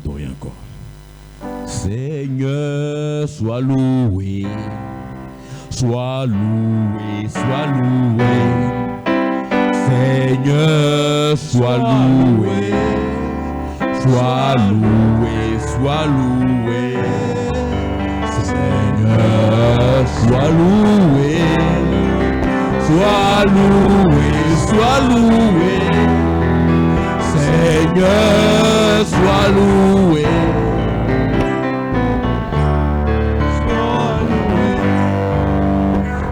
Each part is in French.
l'adorer encore. Seigneur, sois loué, sois loué, sois loué. Seigneur, sois loué, sois loué, sois loué. Seigneur, sois loué, sois loué, sois loué. Seigneur, sois loué.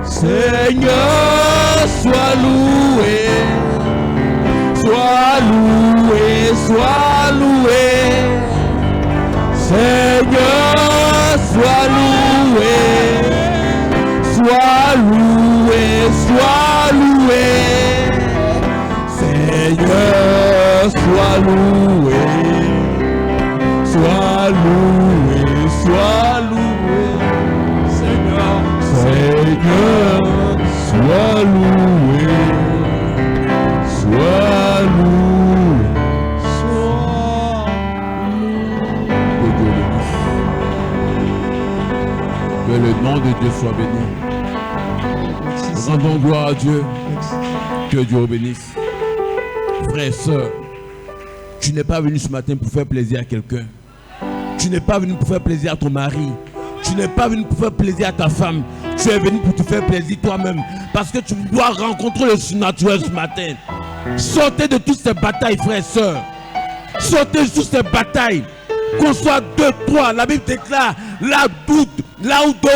Seigneur, sois loué, sois loué, sois loué. Seigneur, sois loué, sois loué, sois loué. Seigneur, sois loué, sois loué, sois loué. Seigneur, Seigneur, sois loué, sois loué, sois loué. Que le nom de Dieu soit béni. Rendons gloire à Dieu. Que Dieu vous bénisse. Frères et sœurs, tu n'es pas venu ce matin pour faire plaisir à quelqu'un. Tu n'es pas venu pour faire plaisir à ton mari. Tu n'es pas venu pour faire plaisir à ta femme. Tu es venu pour te faire plaisir toi-même. Parce que tu dois rencontrer le surnaturel ce matin. Sortez de toutes ces batailles, frères et sœurs. Sortez de toutes ces batailles. Qu'on soit 2, 3. La Bible déclare, là où 2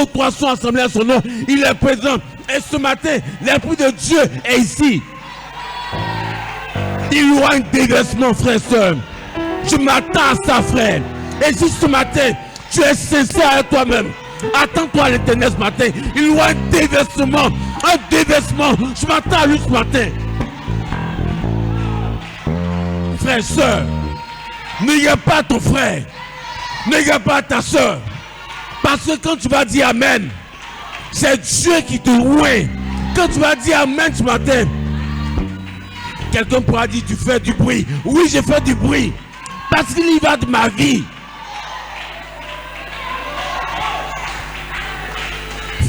ou 3 sont assemblés à son nom, il est présent. Et ce matin, l'Esprit de Dieu est ici. Il y aura un déversement, frère et sœur. Je m'attends à ça, frère. Et si ce matin, tu es sincère avec toi-même, attends-toi à l'Éternel ce matin. Il y aura un déversement. Un déversement. Je m'attends à lui ce matin. Frère et sœur, ne regarde pas ton frère. Ne regarde pas ta sœur. Parce que quand tu vas dire Amen, c'est Dieu qui te loue. Quand tu vas dire Amen ce matin, quelqu'un pourra dire tu fais du bruit. Oui, je fais du bruit. Parce qu'il y va de ma vie.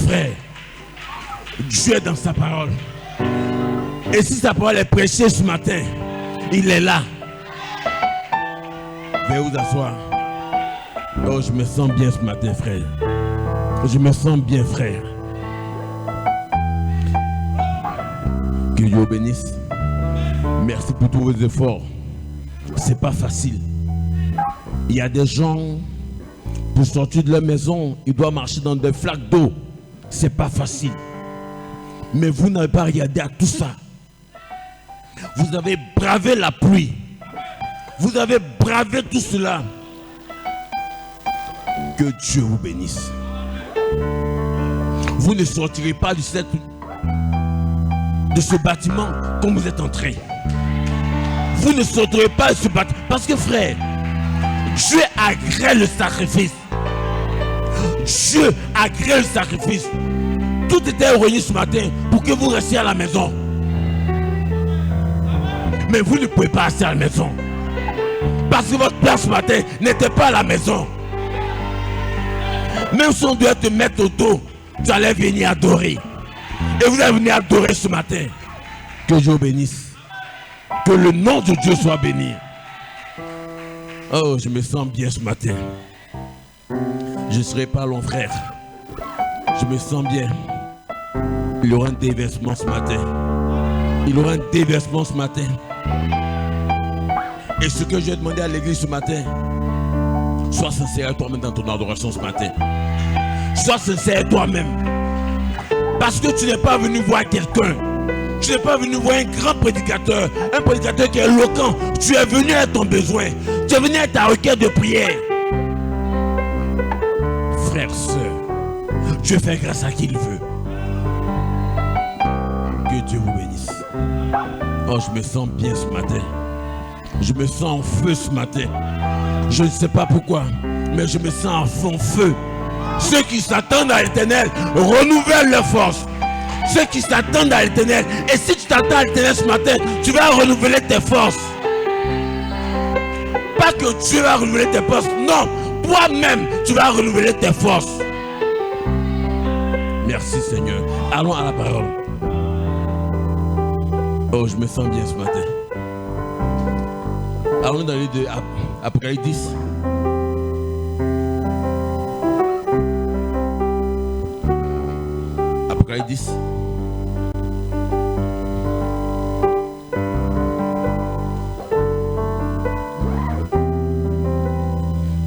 Frère, Dieu est dans sa parole. Et si sa parole est prêchée ce matin, il est là. Veuillez vous asseoir. Oh, je me sens bien ce matin, frère. Je me sens bien, frère. Que Dieu vous bénisse. Merci pour tous vos efforts. C'est pas facile. Il y a des gens, pour sortir de leur maison, ils doivent marcher dans des flaques d'eau. C'est pas facile. Mais vous n'avez pas regardé à tout ça. Vous avez bravé la pluie. Vous avez bravé tout cela. Que Dieu vous bénisse. Vous ne sortirez pas de ce bâtiment comme vous êtes entré. Vous ne sortirez pas de ce bâtiment. Parce que frère, Dieu agrée le sacrifice. Dieu agrée le sacrifice. Tout était réuni ce matin pour que vous restiez à la maison. Mais vous ne pouvez pas rester à la maison. Parce que votre place ce matin n'était pas à la maison. Même si on doit te mettre au dos, tu allais venir adorer. Et vous allez venir adorer ce matin. Que Dieu bénisse. Que le nom de Dieu soit béni. Oh, je me sens bien ce matin. Je ne serai pas long, frère. Je me sens bien. Il y aura un déversement ce matin. Il y aura un déversement ce matin. Et ce que j'ai demandé à l'église ce matin, sois sincère toi-même dans ton adoration ce matin. Sois sincère toi-même. Parce que tu n'es pas venu voir quelqu'un. Tu n'es pas venu voir un grand prédicateur. Un prédicateur qui est éloquent. Tu es venu avec ton besoin. Tu es venu avec ta requête de prière. Frère, sœur, Dieu fait grâce à qui il veut. Que Dieu vous bénisse. Oh, je me sens bien ce matin. Je me sens en feu ce matin. Je ne sais pas pourquoi, mais je me sens en feu. Ceux qui s'attendent à l'Éternel renouvellent leurs forces. Ceux qui s'attendent à l'Éternel. Et si tu t'attends à l'Éternel ce matin, tu vas renouveler tes forces. Pas pas que Dieu va renouveler tes forces. Non, toi-même, tu vas renouveler tes forces. Merci Seigneur. Allons à la parole. Oh, je me sens bien ce matin. Allons dans le livre de Apocalypse 10. Apocalypse 10.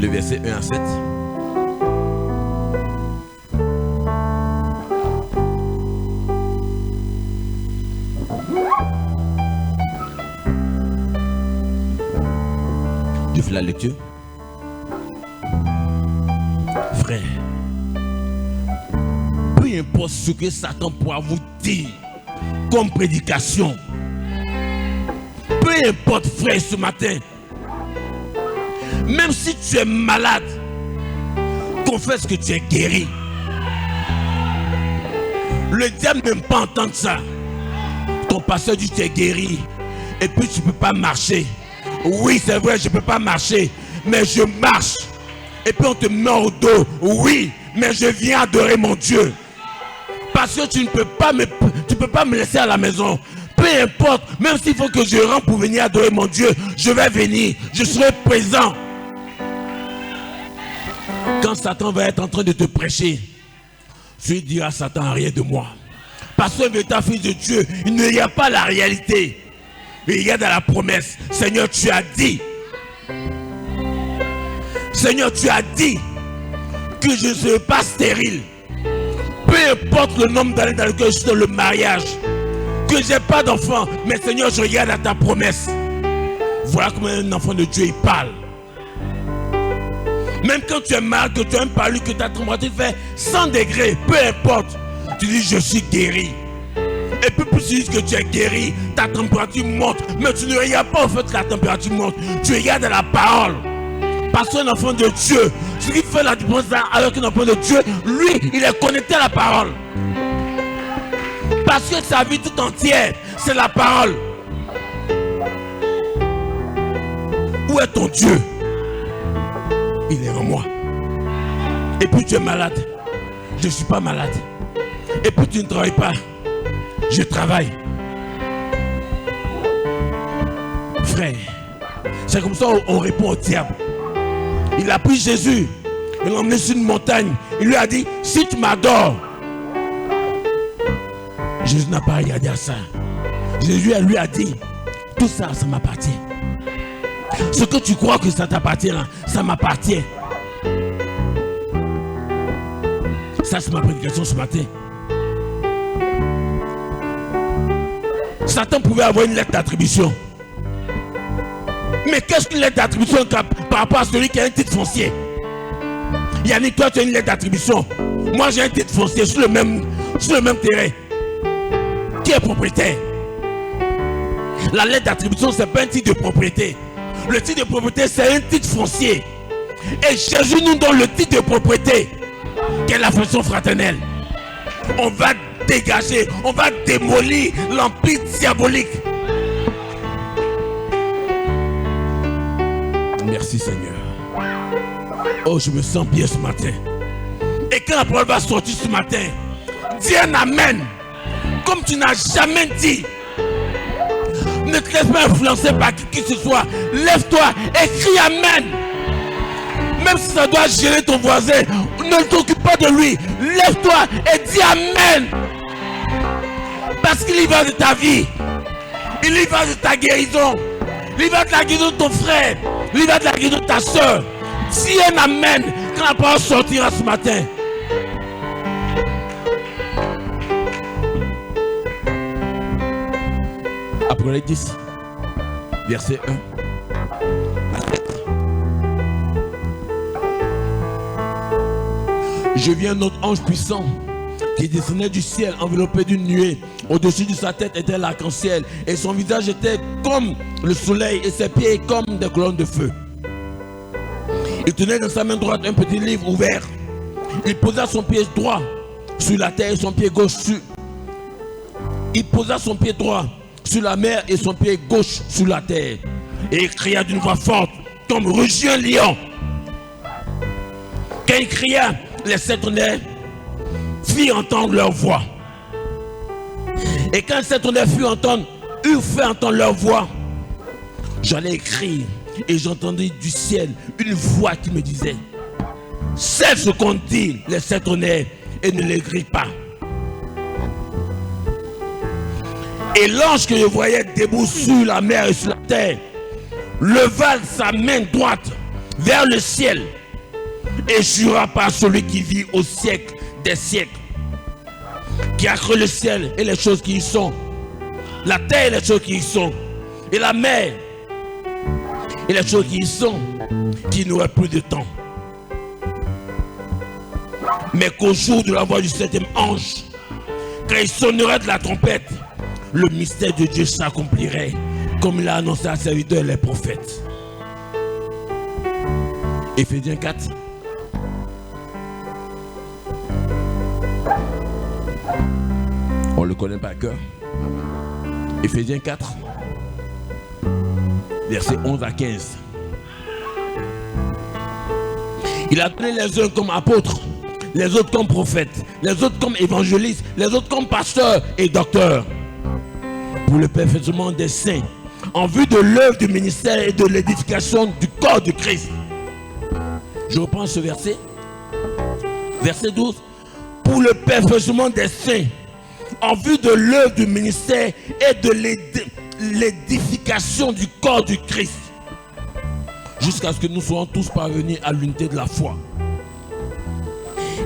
Le verset 1 à 7. Tu fais la lecture. Frère, peu importe ce que Satan pourra vous dire comme prédication, peu importe frère ce matin, même si tu es malade, confesse que tu es guéri. Le diable n'aime pas entendre ça. Ton pasteur dit que tu es guéri et puis tu ne peux pas marcher. Oui, c'est vrai, je ne peux pas marcher, mais je marche. Et puis on te met au dos. Oui, mais je viens adorer mon Dieu. Parce que tu ne peux pas me laisser à la maison. Peu importe, même s'il faut que je rentre pour venir adorer mon Dieu, je vais venir, je serai présent. Quand Satan va être en train de te prêcher, tu diras à Satan, rien de moi. Parce que véritable fils de Dieu, il n'y a pas la réalité. Mais il y a dans la promesse. Seigneur, tu as dit. Seigneur, tu as dit que je ne serai pas stérile. Peu importe le nombre d'années dans lequel je suis dans le mariage, que je n'ai pas d'enfant, mais Seigneur, je regarde à ta promesse. Voilà comment un enfant de Dieu il parle. Même quand tu es malade, que tu as un palu, que ta température fait 100 degrés, peu importe, tu dis je suis guéri. Et puis plus tu dis que tu es guéri, ta température monte. Mais tu ne regardes pas au fait que la température monte. Tu regardes à la parole. Parce qu'un enfant de Dieu, ce qui fait la différence avec un enfant de Dieu, lui, il est connecté à la parole. Parce que sa vie tout entière, c'est la parole. Où est ton Dieu? Il est en moi. Et puis tu es malade. Je ne suis pas malade. Et puis tu ne travailles pas. Je travaille. Frère, c'est comme ça qu'on répond au diable. Il a pris Jésus, il l'a emmené sur une montagne. Il lui a dit, si tu m'adores. Jésus n'a pas regardé à ça. Jésus lui a dit, tout ça, ça m'appartient. Ce que tu crois que ça t'appartient, ça m'appartient. Ça, c'est ma prédication ce matin. Satan pouvait avoir une lettre d'attribution. Mais qu'est-ce qu'une lettre d'attribution par rapport à celui qui a un titre foncier? Yannick, toi tu as une lettre d'attribution. Moi j'ai un titre foncier sur le même terrain. Qui est propriétaire? La lettre d'attribution, c'est pas un titre de propriété. Le titre de propriété, c'est un titre foncier. Et Jésus nous donne le titre de propriété, qui est l'affection fraternelle. On va dégager, on va démolir l'empire diabolique. Merci Seigneur. Oh, je me sens bien ce matin. Et quand la parole va sortir ce matin, dis un amen. Comme tu n'as jamais dit. Ne te laisse pas influencer par qui que ce soit. Lève-toi et crie amen. Même si ça doit gêner ton voisin, ne t'occupe pas de lui. Lève-toi et dis amen. Parce qu'il y va de ta vie. Il y va de ta guérison. Il y va de la guérison de ton frère. Il y va de la guérison de ta soeur. Dis un amen quand la parole sortira ce matin. Apocalypse 10, verset 1 à 7. Je vis un autre ange puissant qui descendait du ciel enveloppé d'une nuée. Au-dessus de sa tête était l'arc-en-ciel et son visage était comme le soleil et ses pieds comme des colonnes de feu. Il tenait dans sa main droite un petit livre ouvert. Il posa son pied droit sur la terre et son pied gauche sur... Il posa son pied droit sur la mer et son pied gauche sur la terre. Et il cria d'une voix forte comme rugit un lion. Quand il cria, les 7 tonnerres firent entendre leur voix. Et quand les 7 tonnerres eurent fait entendre leur voix, j'allais écrire et j'entendis du ciel une voix qui me disait: cesse ce qu'ont dit les 7 tonnerres et ne les grille pas. Et l'ange que je voyais debout sur la mer et sur la terre leva sa main droite vers le ciel et jura par celui qui vit au siècle des siècles, qui a créé le ciel et les choses qui y sont, la terre et les choses qui y sont, et la mer et les choses qui y sont, qui n'auraient plus de temps. Mais qu'au jour de la voix du 7e ange, quand il sonnerait de la trompette, le mystère de Dieu s'accomplirait, comme il a annoncé à ses serviteurs et les prophètes. Éphésiens 4. On le connaît par cœur. Éphésiens 4, versets 11 à 15. Il a donné les uns comme apôtres, les autres comme prophètes, les autres comme évangélistes, les autres comme pasteurs et docteurs, pour le perfectionnement des saints, en vue de l'œuvre du ministère et de l'édification du corps de Christ. Je reprends ce verset. Verset 12. Pour le perfectionnement des saints, en vue de l'œuvre du ministère et de l'édification du corps du Christ, jusqu'à ce que nous soyons tous parvenus à l'unité de la foi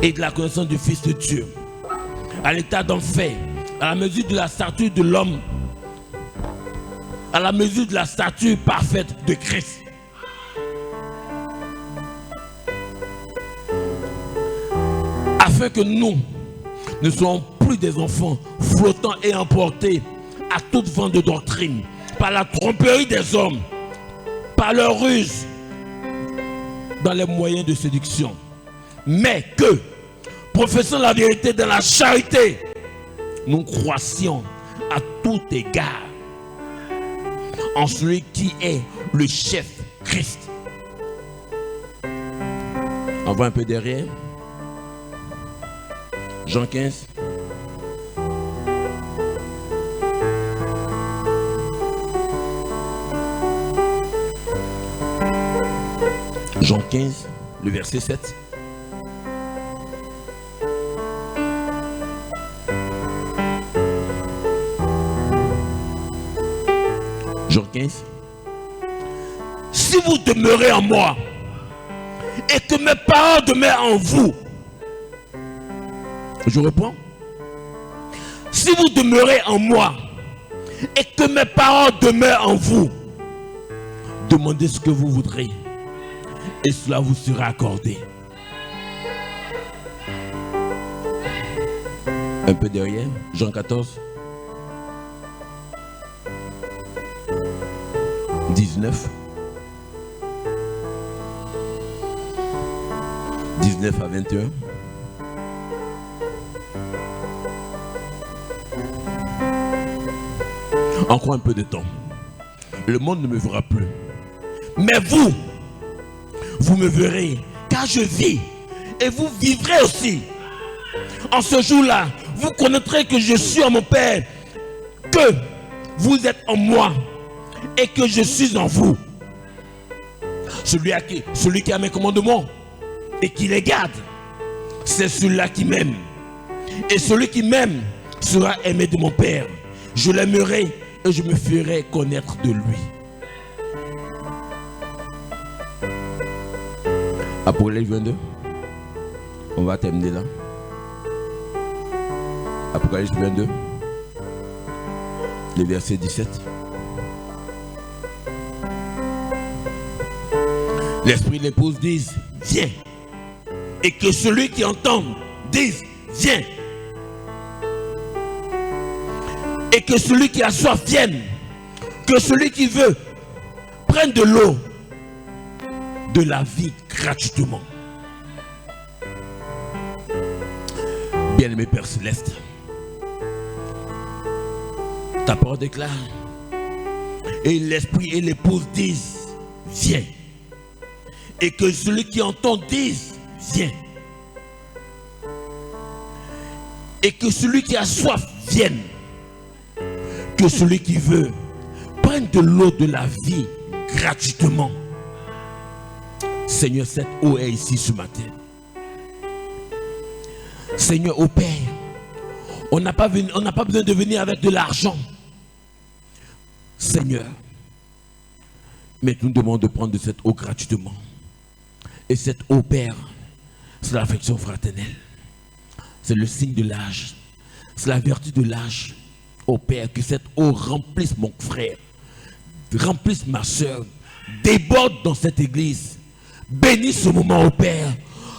et de la connaissance du Fils de Dieu, à l'état d'enfer, à la mesure de la stature de l'homme, à la mesure de la stature parfaite de Christ. Afin que nous ne soyons plus des enfants flottants et emportés à toute vent de doctrine, par la tromperie des hommes, par leur ruse, dans les moyens de séduction, mais que, professant la vérité dans la charité, nous croissions à tout égard en celui qui est le chef, Christ. On va un peu derrière. Jean 15. Jean 15, le verset 7. Jean 15. Si vous demeurez en moi et que mes paroles demeurent en vous, je reprends. Si vous demeurez en moi et que mes paroles demeurent en vous, demandez ce que vous voudrez et cela vous sera accordé. Un peu derrière, Jean 14, 19. 19 à 21. Encore un peu de temps. Le monde ne me verra plus. Mais vous, vous me verrez, car je vis, et vous vivrez aussi. En ce jour-là, vous connaîtrez que je suis en mon Père, que vous êtes en moi, et que je suis en vous. Celui qui a mes commandements, et qui les garde, c'est celui-là qui m'aime. Et celui qui m'aime sera aimé de mon Père. Je l'aimerai et je me ferai connaître de lui. Apocalypse 22. On va terminer là. Apocalypse 22. Le verset 17. L'esprit et l'épouse disent: viens. Et que celui qui entend dise: viens. Et que celui qui a soif vienne. Que celui qui veut prenne de l'eau de la vie gratuitement. Bien-aimé Père Céleste, ta parole déclare: et l'esprit et l'épouse disent: viens. Et que celui qui entend dise, viens. Et que celui qui a soif vienne. Que celui qui veut prenne de l'eau de la vie gratuitement. Seigneur, cette eau est ici ce matin. Seigneur, au Père, on n'a pas besoin de venir avec de l'argent. Seigneur, mais nous demandons de prendre de cette eau gratuitement. Et cette eau, Père, c'est l'affection fraternelle. C'est le signe de l'âge. C'est la vertu de l'âge. Ô Père, que cette eau remplisse mon frère, remplisse ma soeur, déborde dans cette église. Bénis ce moment, ô Père.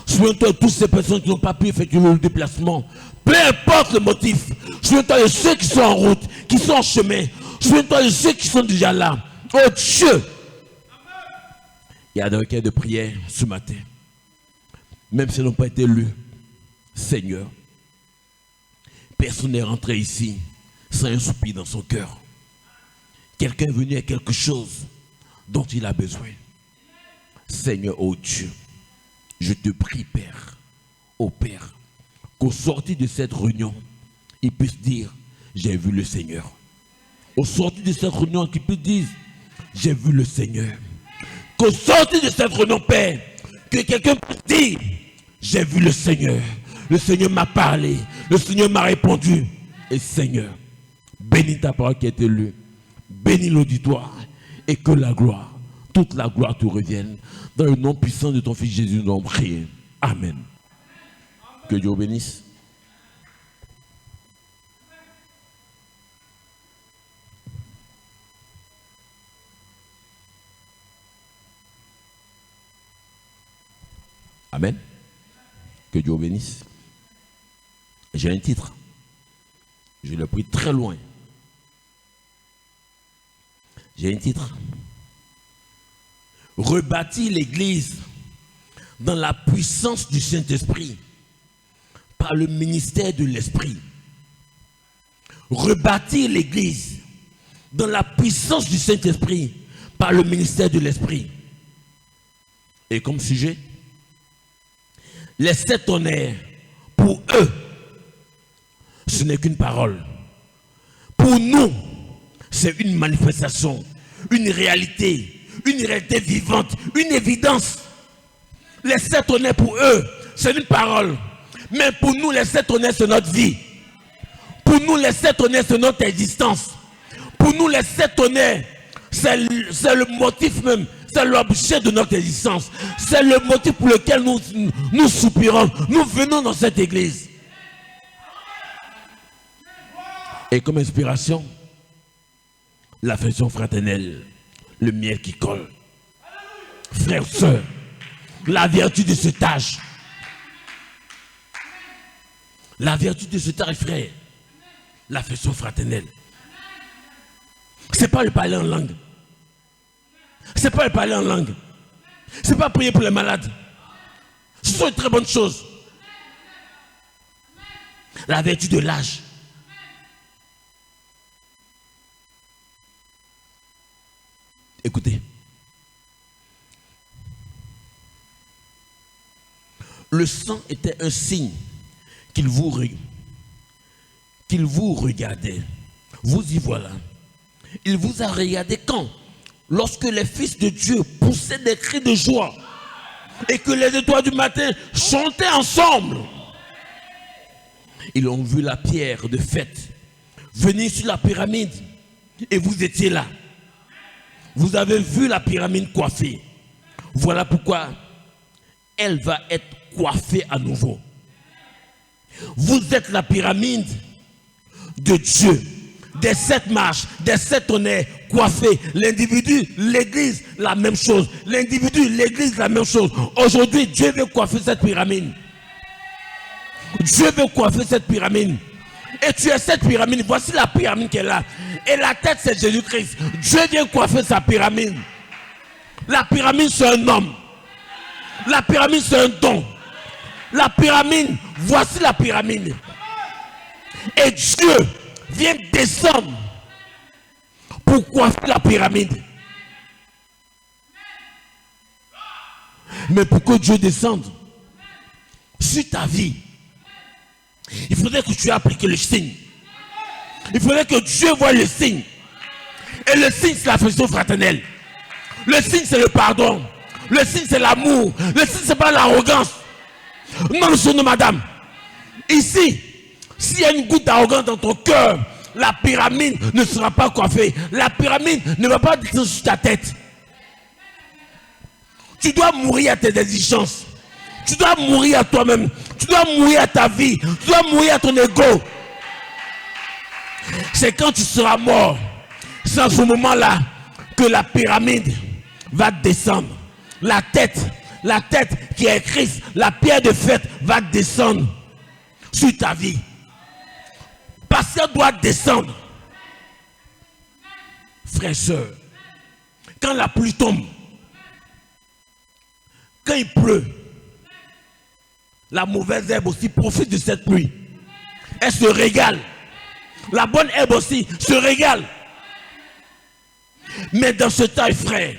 Souviens-toi de toutes ces personnes qui n'ont pas pu effectuer le déplacement. Peu importe le motif. Souviens-toi de ceux qui sont en route, qui sont en chemin. Souviens-toi de ceux qui sont déjà là. Oh Dieu! Il y a des requêtes de prière ce matin. Même si elles n'ont pas été lues. Seigneur, personne n'est rentré ici sans un soupir dans son cœur. Quelqu'un est venu avec quelque chose dont il a besoin. Seigneur, oh Dieu, je te prie, Père, oh Père, qu'au sortir de cette réunion, il puisse dire, j'ai vu le Seigneur. Au sortir de cette réunion, qu'il puisse dire, j'ai vu le Seigneur. Qu'au sortir de cette réunion, Père, que quelqu'un puisse dire, j'ai vu le Seigneur. Le Seigneur m'a parlé, le Seigneur m'a répondu. Et Seigneur, bénis ta parole qui a été lue, bénis l'auditoire, et que la gloire, toute la gloire te revienne. Dans le nom puissant de ton Fils Jésus, nous avons prié. Amen. Que Dieu vous bénisse. Amen. Que Dieu vous bénisse. J'ai un titre. Je l'ai pris très loin. J'ai un titre. Rebâtir l'Église dans la puissance du Saint-Esprit par le ministère de l'Esprit. Rebâtir l'Église dans la puissance du Saint-Esprit par le ministère de l'Esprit. Et comme sujet, les 7 honneurs, pour eux, ce n'est qu'une parole. Pour nous, c'est une manifestation, une réalité vivante, une évidence. Les 7 honneurs pour eux, c'est une parole. Mais pour nous, les 7 honneurs, c'est notre vie. Pour nous, les 7 honneurs, c'est notre existence. Pour nous, les 7 honneurs, c'est le motif même, c'est l'objet de notre existence. C'est le motif pour lequel nous soupirons. Nous venons dans cette église. Et comme inspiration, l'affection fraternelle, le miel qui colle. Frères, sœurs, la vertu de cet âge. La vertu de cet âge, frère, l'affection fraternelle. C'est pas le parler en langue. C'est pas le parler en langue. C'est pas prier pour les malades. Ce sont de très bonnes choses. La vertu de l'âge. Écoutez. Le sang était un signe qu'il vous regardait. Vous y voilà. Il vous a regardé quand? Lorsque les fils de Dieu poussaient des cris de joie et que les étoiles du matin chantaient ensemble. Ils ont vu la pierre de fête venir sur la pyramide et vous étiez là. Vous avez vu la pyramide coiffée. Voilà pourquoi elle va être coiffée à nouveau. Vous êtes la pyramide de Dieu. Des 7 marches, des 7 honneurs coiffés. L'individu, l'église, la même chose. L'individu, l'église, la même chose. Aujourd'hui, Dieu veut coiffer cette pyramide. Dieu veut coiffer cette pyramide. Et tu es cette pyramide. Voici la pyramide qui est là. Et la tête, c'est Jésus-Christ. Dieu vient coiffer sa pyramide. La pyramide, c'est un homme. La pyramide, c'est un don. La pyramide, voici la pyramide. Et Dieu vient descendre pour coiffer la pyramide. Mais pour que Dieu descende sur ta vie, il faudrait que tu aies appliqué le signe. Il faudrait que Dieu voie le signe. Et le signe, c'est l'affection fraternelle. Le signe, c'est le pardon. Le signe, c'est l'amour. Le signe, c'est pas l'arrogance. Non, monsieur, non, madame. Ici, s'il y a une goutte d'arrogance dans ton cœur, la pyramide ne sera pas coiffée. La pyramide ne va pas descendre sur ta tête. Tu dois mourir à tes exigences. Tu dois mourir à toi-même. Tu dois mourir à ta vie. Tu dois mourir à ton ego. C'est quand tu seras mort, c'est à ce moment-là que la pyramide va descendre. La tête qui est Christ, la pierre de fête va descendre sur ta vie. Parce qu'elle doit descendre. Frères et sœurs, quand la pluie tombe, quand il pleut, la mauvaise herbe aussi profite de cette pluie. Elle se régale. La bonne herbe aussi se régale. Mais dans ce temps, frère,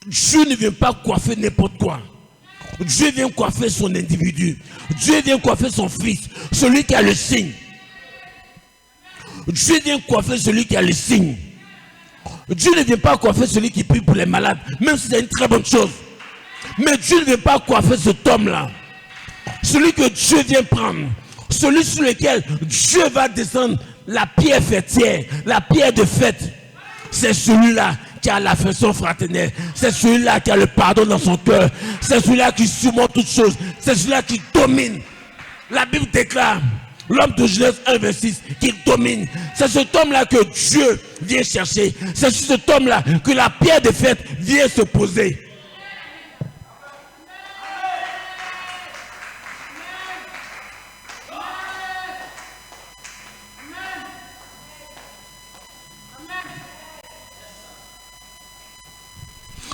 Dieu ne vient pas coiffer n'importe quoi. Dieu vient coiffer son individu. Dieu vient coiffer son fils, celui qui a le signe. Dieu vient coiffer celui qui a le signe. Dieu ne vient pas coiffer celui qui prie pour les malades, même si c'est une très bonne chose. Mais Dieu ne vient pas coiffer cet homme-là. Celui que Dieu vient prendre, celui sur lequel Dieu va descendre la pierre fêtière, la pierre de fête, c'est celui-là qui a l'affection fraternelle, c'est celui-là qui a le pardon dans son cœur, c'est celui-là qui surmonte toutes choses, c'est celui-là qui domine. La Bible déclare, l'homme de Genèse 1, 26, qui domine. C'est cet homme-là que Dieu vient chercher. C'est sur cet homme-là que la pierre de fête vient se poser.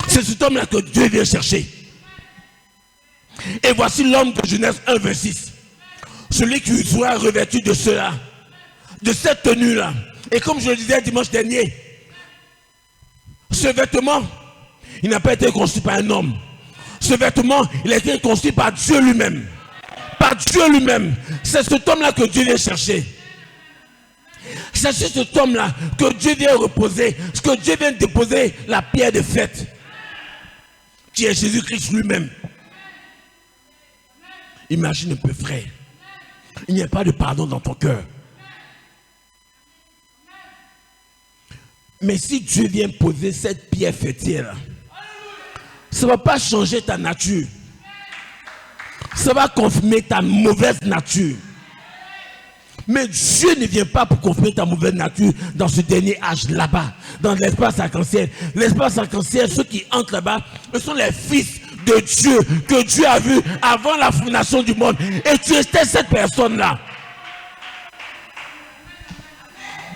C'est cet homme-là que Dieu vient chercher. Et voici l'homme de Genèse 1, 26. Celui qui sera revêtu de cela, de cette tenue-là. Et comme je le disais dimanche dernier, ce vêtement, il n'a pas été conçu par un homme. Ce vêtement, il a été conçu par Dieu lui-même. Par Dieu lui-même. C'est cet homme-là que Dieu vient chercher. C'est sur cet homme-là que Dieu vient reposer, que Dieu vient déposer la pierre de fête, qui est Jésus-Christ lui-même. Imagine un peu, frère. Il n'y a pas de pardon dans ton cœur. Mais si Dieu vient poser cette pierre fêtière, ça ne va pas changer ta nature. Ça va confirmer ta mauvaise nature. Mais Dieu ne vient pas pour confirmer ta mauvaise nature dans ce dernier âge là-bas, dans l'espace arc-en-ciel. L'espace arc-en-ciel, ceux qui entrent là-bas, ce sont les fils de Dieu que Dieu a vu avant la fondation du monde. Et tu étais cette personne-là.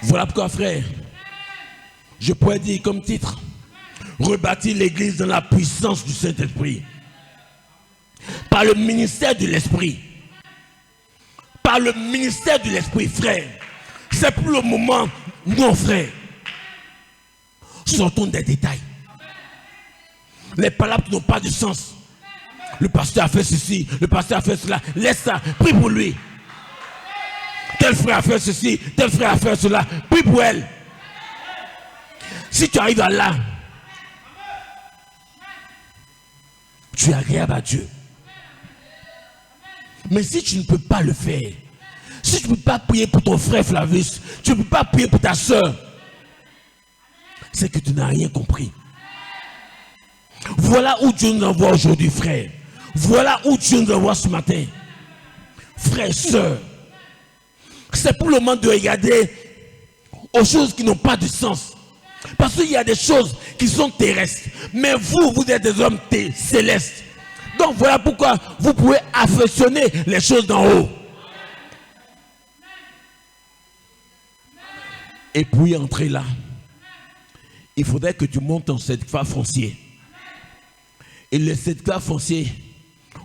Voilà pourquoi, frère, je pourrais dire comme titre, rebâtir l'église dans la puissance du Saint-Esprit. Par le ministère de l'Esprit. Par le ministère de l'Esprit, frère. C'est plus le moment, non, frère. Sortons des détails. Les palabres n'ont pas de sens. Le pasteur a fait ceci, le pasteur a fait cela. Laisse ça, prie pour lui. Tel frère a fait ceci, tel frère a fait cela. Prie pour elle. Si tu arrives à là, tu es agréable à Dieu. Mais si tu ne peux pas le faire, si tu ne peux pas prier pour ton frère Flavius, tu ne peux pas prier pour ta soeur, c'est que tu n'as rien compris. Voilà où Dieu nous envoie aujourd'hui, frère. Voilà où Dieu nous envoie ce matin. Frère, soeur, c'est pour le moment de regarder aux choses qui n'ont pas de sens. Parce qu'il y a des choses qui sont terrestres. Mais vous êtes des hommes célestes. Donc voilà pourquoi vous pouvez affectionner les choses d'en haut. Et pour y entrer là, il faudrait que tu montes en certificat foncier. Et le certificat foncier,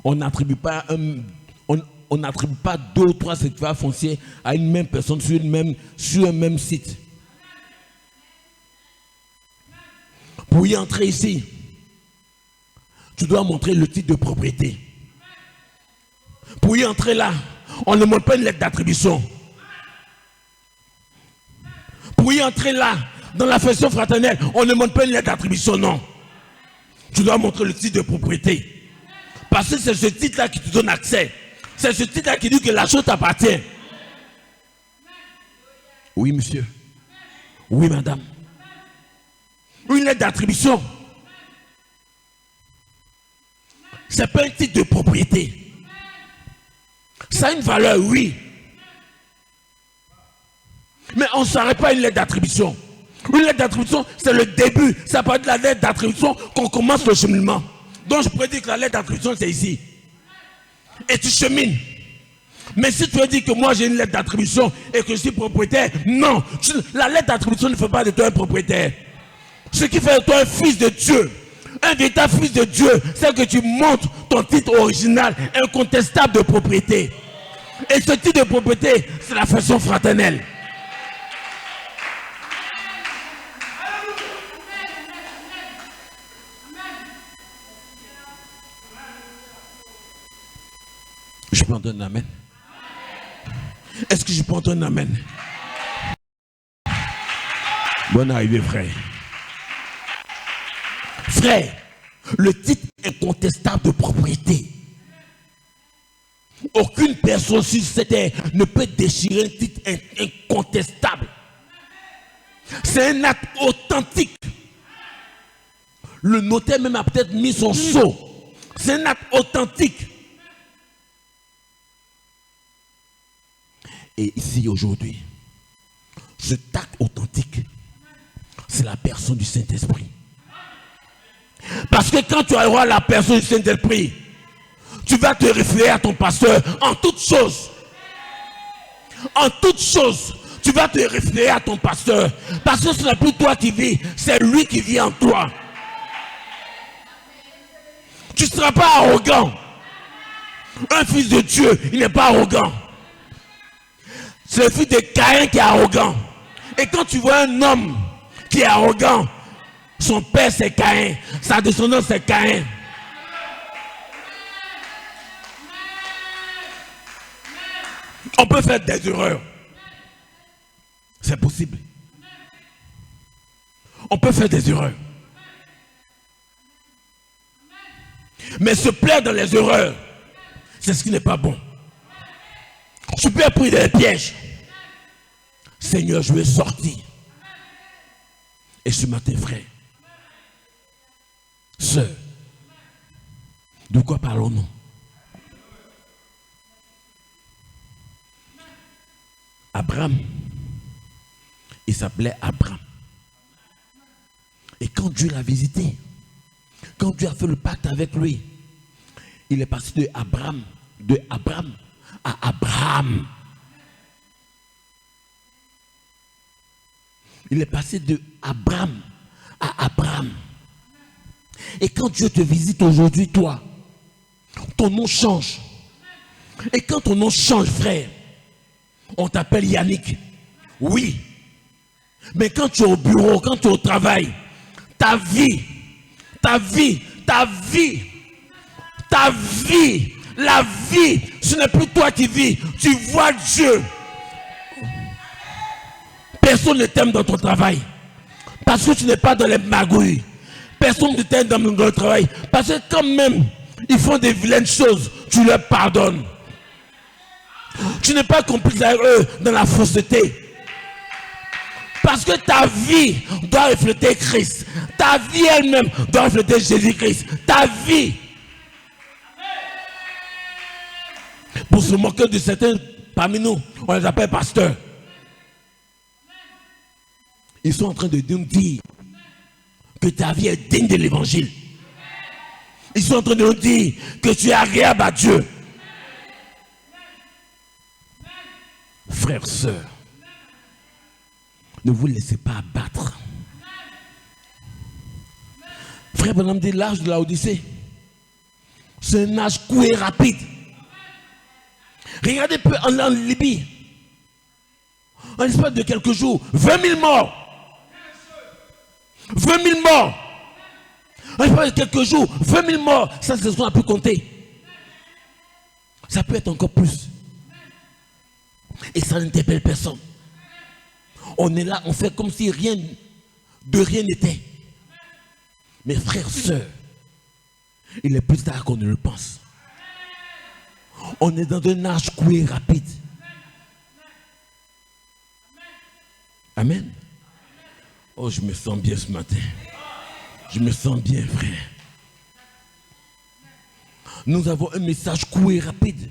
on n'attribue pas deux ou trois certificats fonciers à une même personne sur un même site. Pour y entrer ici, tu dois montrer le titre de propriété. Pour y entrer là, on ne montre pas une lettre d'attribution. Pour y entrer là, dans l'affection fraternelle, on ne montre pas une lettre d'attribution, non. Tu dois montrer le titre de propriété. Parce que c'est ce titre-là qui te donne accès. C'est ce titre-là qui dit que la chose t'appartient. Oui, monsieur. Oui, madame. Une lettre d'attribution. Ce n'est pas un titre de propriété. Ça a une valeur, oui. Mais on ne s'arrête pas à une lettre d'attribution. Une lettre d'attribution, c'est le début. Ça part de la lettre d'attribution qu'on commence le cheminement. Donc je pourrais dire que la lettre d'attribution, c'est ici. Et tu chemines. Mais si tu veux dire que moi j'ai une lettre d'attribution et que je suis propriétaire, non. La lettre d'attribution ne fait pas de toi un propriétaire. Ce qui fait de toi un fils de Dieu, un véritable fils de Dieu, c'est que tu montres ton titre original, incontestable de propriété. Et ce titre de propriété, c'est l'affection fraternelle. Je peux entendre un amen? Est-ce que je peux entendre un amen? Bonne arrivée, frère. Frère, le titre incontestable de propriété. Aucune personne sur cette terre ne peut déchirer un titre incontestable. C'est un acte authentique. Le notaire même a peut-être mis son sceau. C'est un acte authentique. Et ici aujourd'hui, cet acte authentique, c'est la personne du Saint-Esprit. Parce que quand tu auras la personne du Saint-Esprit, tu vas te référer à ton pasteur en toutes choses. En toutes choses, tu vas te référer à ton pasteur. Parce que ce n'est plus toi qui vis, c'est lui qui vit en toi. Tu ne seras pas arrogant. Un fils de Dieu, il n'est pas arrogant. C'est le fils de Caïn qui est arrogant. Et quand tu vois un homme qui est arrogant, son père c'est Caïn, sa descendance c'est Caïn. On peut faire des erreurs. C'est possible. On peut faire des erreurs. Mais se plaire dans les erreurs, c'est ce qui n'est pas bon. Tu peux être pris dans les pièges. Seigneur, je vais sortir. Et ce matin, frère, sœur, de quoi parlons-nous? Abraham, il s'appelait Abraham. Et quand Dieu l'a visité, quand Dieu a fait le pacte avec lui, il est passé de Abraham à Abraham. Il est passé de Abraham à Abraham. Et quand Dieu te visite aujourd'hui, toi, ton nom change. Et quand ton nom change, frère, on t'appelle Yannick. Oui. Mais quand tu es au bureau, quand tu es au travail, ta vie, la vie, ce n'est plus toi qui vis, tu vois Dieu. Personne ne t'aime dans ton travail parce que tu n'es pas dans les magouilles. Personne ne t'aime dans le travail parce que quand même ils font des vilaines choses, tu leur pardonnes. Tu n'es pas complice avec eux dans la fausseté. Parce que ta vie doit refléter Christ. Ta vie elle-même doit refléter Jésus-Christ. Ta vie. Pour se moquer de certains parmi nous, on les appelle pasteurs. Ils sont en train de nous dire que ta vie est digne de l'évangile. Ils sont en train de nous dire que tu es agréable à Dieu. Frères, sœurs, ne vous laissez pas abattre. Frère Branham dit l'âge de la Odyssée, c'est un âge court et rapide. Regardez peu en Libye. En l'espace de quelques jours, 20 000 morts. 20 000 morts. On parle de quelques jours, 20 000 morts, ça c'est ce qu'on a pu compter. Ça peut être encore plus. Et ça n'interpelle personne. On est là, on fait comme si rien n'était. Mes frères, sœurs, il est plus tard qu'on ne le pense. On est dans un âge court et rapide. Amen. Oh, je me sens bien ce matin. Je me sens bien, frère. Nous avons un message court et rapide.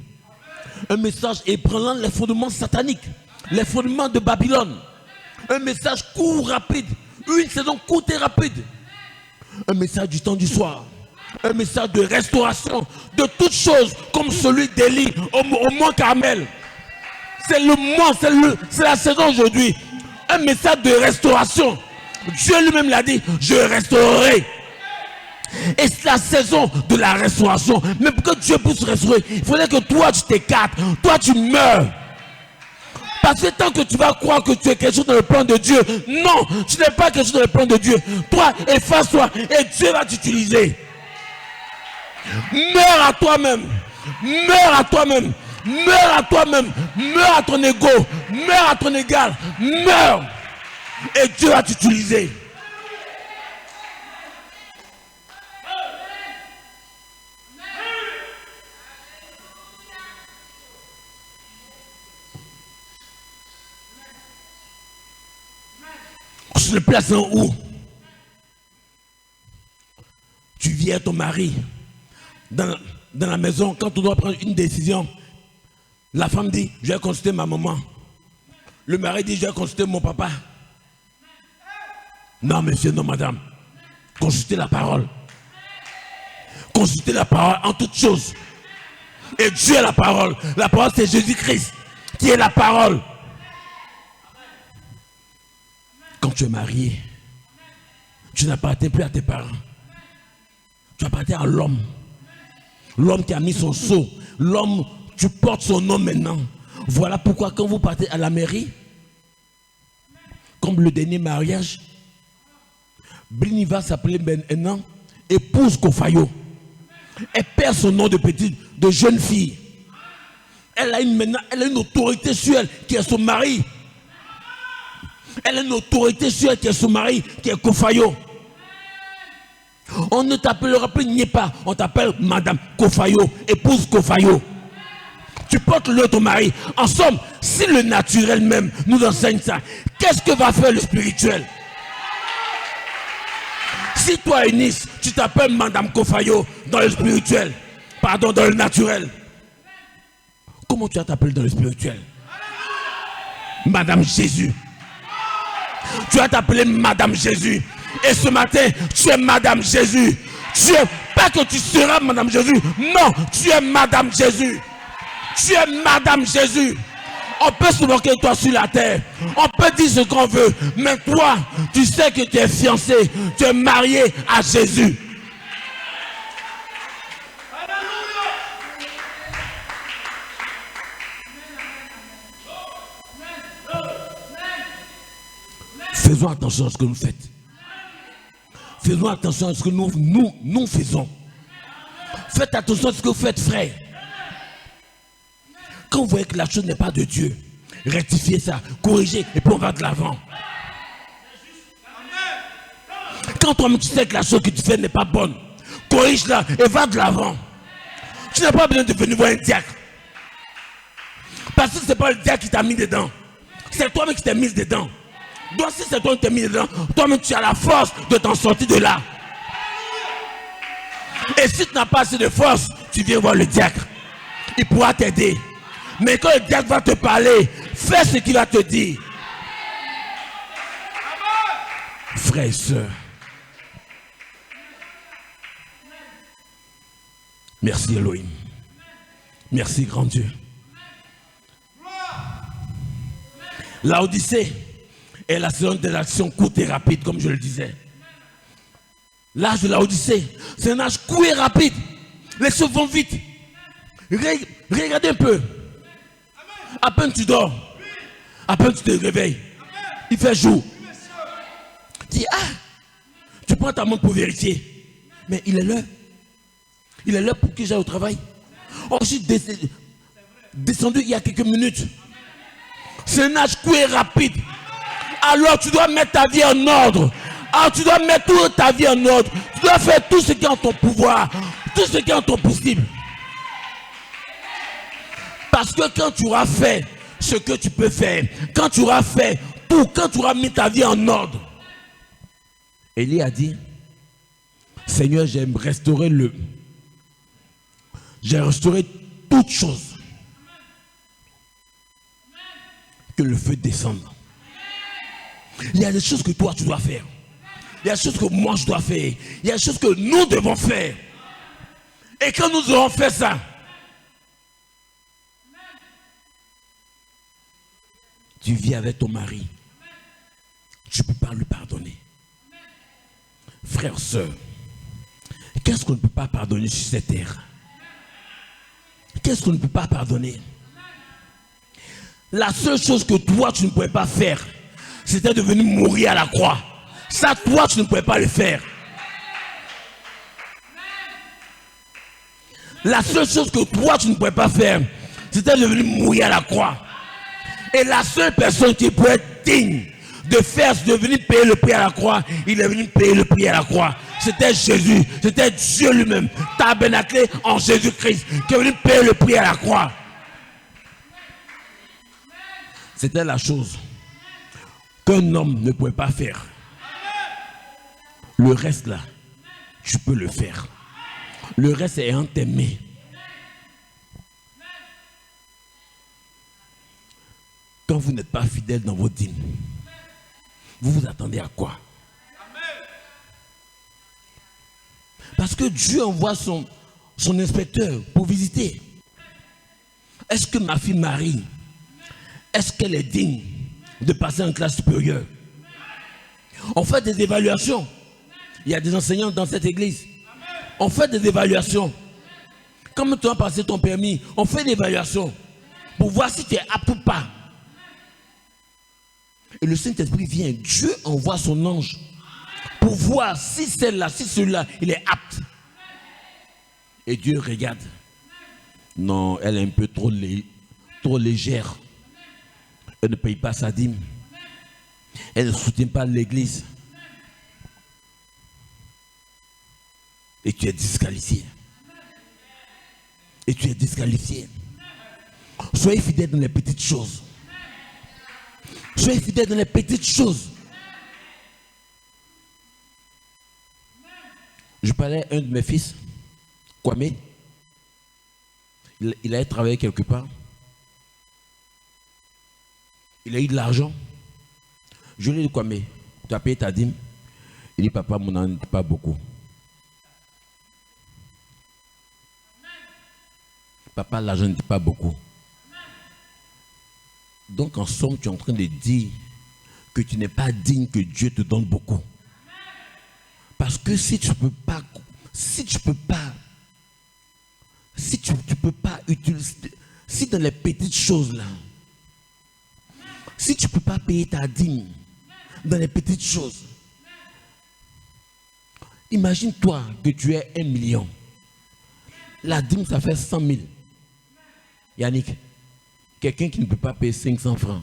Un message ébranlant les fondements sataniques, les fondements de Babylone. Un message court, rapide. Une saison courte et rapide. Un message du temps du soir. Un message de restauration de toutes choses, comme celui d'Élie au mont Carmel. C'est le moment, c'est la saison aujourd'hui. Un message de restauration. Dieu lui-même l'a dit, je restaurerai. Et c'est la saison de la restauration. Mais pour que Dieu puisse restaurer, il faudrait que toi tu t'écartes, toi tu meurs. Parce que tant que tu vas croire que tu es quelque chose dans le plan de Dieu, non, tu n'es pas quelque chose dans le plan de Dieu. Toi, efface-toi et Dieu va t'utiliser. Meurs à toi-même. Meurs à toi-même. Meurs à toi-même. Meurs à ton ego. Meurs à ton égal. Meurs. Et Dieu va t'utiliser. Sur le place en haut, tu viens ton mari dans la maison, quand on doit prendre une décision, la femme dit, je vais consulter ma maman. Le mari dit, je vais consulter mon papa. Non monsieur, non madame, consultez la parole. Consultez la parole en toutes choses. Et Dieu est la parole. La parole c'est Jésus-Christ qui est la parole. Quand tu es marié, tu n'appartiens plus à tes parents. Tu appartiens à l'homme. L'homme qui a mis son sceau. L'homme, tu portes son nom maintenant. Voilà pourquoi quand vous partez à la mairie, comme le dernier mariage, Blini va s'appeler maintenant épouse Kofayo. Elle perd son nom de jeune fille. Elle a une autorité sur elle qui est son mari. Elle a une autorité sur elle qui est son mari, qui est Kofayo. On ne t'appellera plus Niepa, on t'appelle Madame Kofayo, épouse Kofayo. Tu portes le ton mari. En somme, si le naturel même nous enseigne ça, qu'est-ce que va faire le spirituel? Si toi, Eunice, tu t'appelles Madame Kofayo dans le spirituel, pardon, dans le naturel, comment tu vas t'appeler dans le spirituel? Madame Jésus. Tu vas t'appeler Madame Jésus. Et ce matin, tu es Madame Jésus. Tu es pas que tu seras Madame Jésus. Non, tu es Madame Jésus. Tu es Madame Jésus. On peut se moquer de toi sur la terre. On peut dire ce qu'on veut. Mais toi, tu sais que tu es fiancé. Tu es marié à Jésus. Faisons attention à ce que nous faites. Faisons attention à ce que nous faisons. Faites attention à ce que vous faites, frère. Quand vous voyez que la chose n'est pas de Dieu, rectifiez ça, corrigez et puis on va de l'avant. Quand toi-même tu sais que la chose que tu fais n'est pas bonne, corrige-la et va de l'avant. Tu n'as pas besoin de venir voir un diacre. Parce que ce n'est pas le diacre qui t'a mis dedans. C'est toi-même qui t'es mis dedans. Donc si c'est toi qui t'es mis dedans, toi-même tu as la force de t'en sortir de là. Et si tu n'as pas assez de force, tu viens voir le diacre. Il pourra t'aider. Mais quand le diacre va te parler, fais ce qu'il va te dire. Frères et sœurs, merci Elohim. Merci grand Dieu. L'Odyssée est la saison de l'action courte et rapide, comme je le disais. L'âge de l'Odyssée, c'est un âge court et rapide. Les choses vont vite. Regardez un peu. À peine tu dors, à peine tu te réveilles, il fait jour. Tu dis, ah, tu prends ta montre pour vérifier. Mais il est l'heure. Il est l'heure pour que j'aille au travail. Oh, je suis descendu il y a quelques minutes. C'est un âge qui est rapide. Alors tu dois mettre ta vie en ordre. Alors tu dois mettre toute ta vie en ordre. Tu dois faire tout ce qui est en ton pouvoir. Tout ce qui est en ton possible. Parce que quand tu auras fait ce que tu peux faire, quand tu auras fait tout, quand tu auras mis ta vie en ordre, Élie a dit, Seigneur, j'ai restauré toutes choses. Que le feu descende. Il y a des choses que toi tu dois faire. Il y a des choses que moi je dois faire. Il y a des choses que nous devons faire. Et quand nous aurons fait ça, tu vis avec ton mari. Tu ne peux pas lui pardonner. Frère, sœur, qu'est-ce qu'on ne peut pas pardonner sur cette terre? Qu'est-ce qu'on ne peut pas pardonner? La seule chose que toi tu ne pouvais pas faire, c'était de venir mourir à la croix. Ça, toi tu ne pouvais pas le faire. La seule chose que toi tu ne pouvais pas faire, c'était de venir mourir à la croix. Et la seule personne qui pouvait être digne de faire, de venir payer le prix à la croix, il est venu payer le prix à la croix. C'était Jésus, c'était Dieu lui-même, tabernaclé en Jésus-Christ, qui est venu payer le prix à la croix. C'était la chose qu'un homme ne pouvait pas faire. Le reste là, tu peux le faire. Le reste est entre tes mains. Quand vous n'êtes pas fidèle dans vos dîmes, vous vous attendez à quoi? Parce que Dieu envoie son inspecteur pour visiter. Est-ce que ma fille Marie, est-ce qu'elle est digne de passer en classe supérieure? On fait des évaluations. Il y a des enseignants dans cette église. On fait des évaluations. Comme tu as passé ton permis, on fait des évaluations pour voir si tu es apte ou pas. Et le Saint-Esprit vient, Dieu envoie son ange pour voir si celle-là, si celui-là, il est apte. Et Dieu regarde. Non, elle est un peu trop légère. Elle ne paye pas sa dîme. Elle ne soutient pas l'église. Et tu es disqualifié. Et tu es disqualifié. Soyez fidèles dans les petites choses. Soyez fidèles dans les petites choses. Je parlais à un de mes fils, Kwame. Il allait travailler quelque part. Il a eu de l'argent. Je lui ai dit, Kwame, tu as payé ta dîme? Il dit, papa, mon n'en pas beaucoup. Papa, l'argent n'était pas beaucoup. Donc en somme, tu es en train de dire que tu n'es pas digne que Dieu te donne beaucoup. Parce que si tu peux pas utiliser, si dans les petites choses là, si tu ne peux pas payer ta dîme dans les petites choses, imagine-toi que tu es 1 million. La dîme, ça fait 100 000. Yannick, quelqu'un qui ne peut pas payer 500 francs.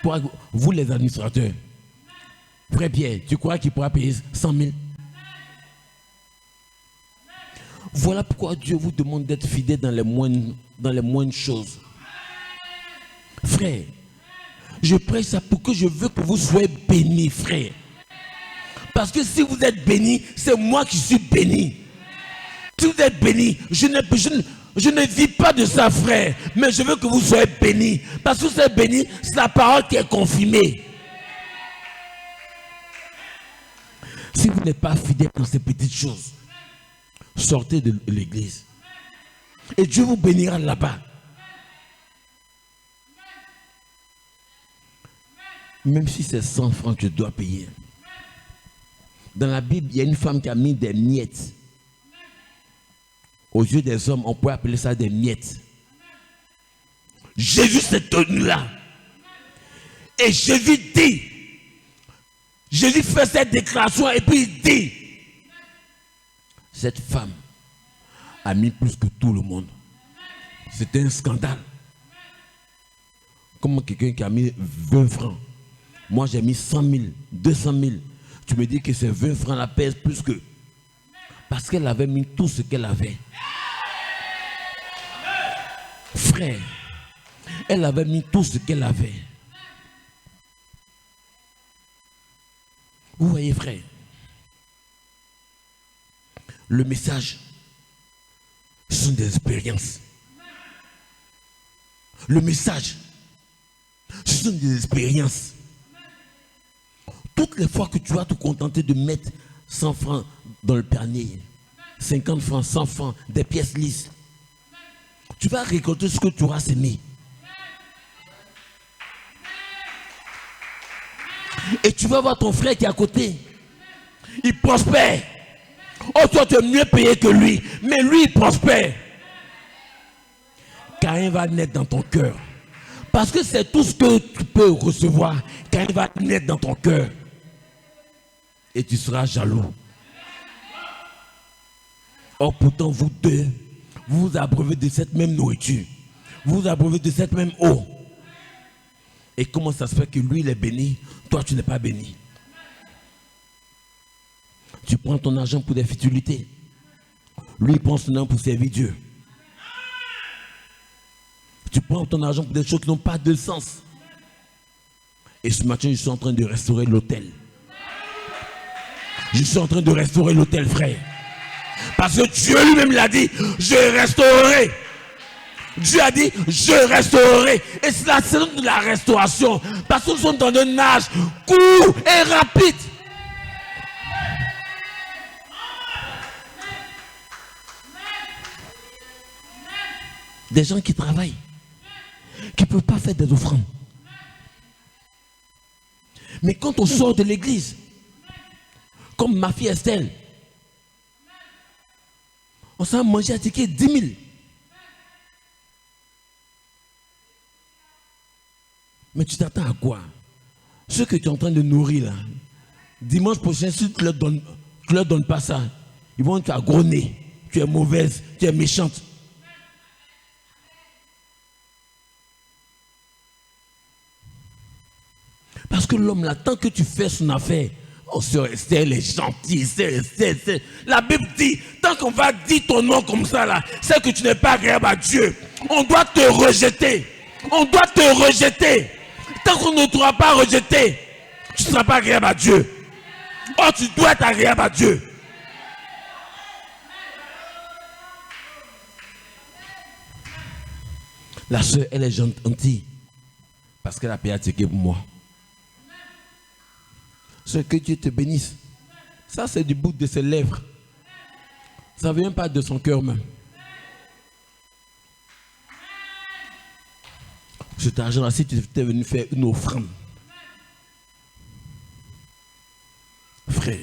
Pour vous les administrateurs, frère Pierre, tu crois qu'il pourra payer 100 000? Voilà pourquoi Dieu vous demande d'être fidèle dans les moindres choses. Frère, je prêche ça pour que je veux que vous soyez bénis, frère. Parce que si vous êtes bénis, c'est moi qui suis béni. Si vous êtes bénis, je ne vis pas de ça, frère. Mais je veux que vous soyez bénis. Parce que vous êtes bénis, c'est la parole qui est confirmée. Si vous n'êtes pas fidèle dans ces petites choses, sortez de l'église. Et Dieu vous bénira là-bas. Même si c'est 100 francs que tu dois payer. Dans la Bible, il y a une femme qui a mis des miettes. Aux yeux des hommes, on pourrait appeler ça des miettes. Jésus s'est tenu là. Et Jésus dit, Jésus fait cette déclaration et puis il dit, Cette femme a mis plus que tout le monde. C'était un scandale. Comme quelqu'un qui a mis 20 francs. Moi j'ai mis 100 000, 200 000. Tu me dis que ces 20 francs la pèsent plus que. Parce qu'elle avait mis tout ce qu'elle avait. Frère, elle avait mis tout ce qu'elle avait. Vous voyez, frère, le message, ce sont des expériences. Le message, ce sont des expériences. Toutes les fois que tu vas te contenter de mettre 100 francs dans le panier, 50 francs, 100 francs, des pièces lisses, tu vas récolter ce que tu auras semé. Et tu vas voir ton frère qui est à côté. Il prospère. Oh, toi, tu es mieux payé que lui. Mais lui, il prospère. Caïn va naître dans ton cœur. Parce que c'est tout ce que tu peux recevoir. Caïn va naître dans ton cœur. Et tu seras jaloux. Or, pourtant, vous deux, vous vous abreuvez de cette même nourriture. Vous vous abreuvez de cette même eau. Et comment ça se fait que lui, il est béni, toi, tu n'es pas béni? Tu prends ton argent pour des futilités. Lui, il prend son argent pour servir Dieu. Tu prends ton argent pour des choses qui n'ont pas de sens. Et ce matin, je suis en train de restaurer l'autel. Je suis en train de restaurer l'autel, frère. Parce que Dieu lui-même l'a dit, je restaurerai. Dieu a dit, je restaurerai. Et c'est la saison de la restauration. Parce que nous sommes dans un âge court et rapide. Des gens qui travaillent, qui ne peuvent pas faire des offrandes. Mais quand on sort de l'église, comme ma fille Estelle, on s'en manger à ticket 10 000. Mais tu t'attends à quoi? Ceux que tu es en train de nourrir là, dimanche prochain, si tu ne leur donnes pas ça, ils vont te agronner. Tu es mauvaise, tu es méchante. Parce que l'homme là, tant que tu fais son affaire, oh, sœur Estelle est gentille, c'est. La Bible dit, tant qu'on va dire ton nom comme ça là, c'est que tu n'es pas agréable à Dieu. On doit te rejeter. On doit te rejeter. Tant qu'on ne t'aura pas rejeté, tu ne seras pas agréable à Dieu. Oh, tu dois être agréable à Dieu. La sœur, elle est gentille. Parce qu'elle a payé un ticket pour moi. Ce que Dieu te bénisse. Ça, c'est du bout de ses lèvres. Ça ne vient pas de son cœur même. Cet argent-là, si tu étais venu faire une offrande, frère,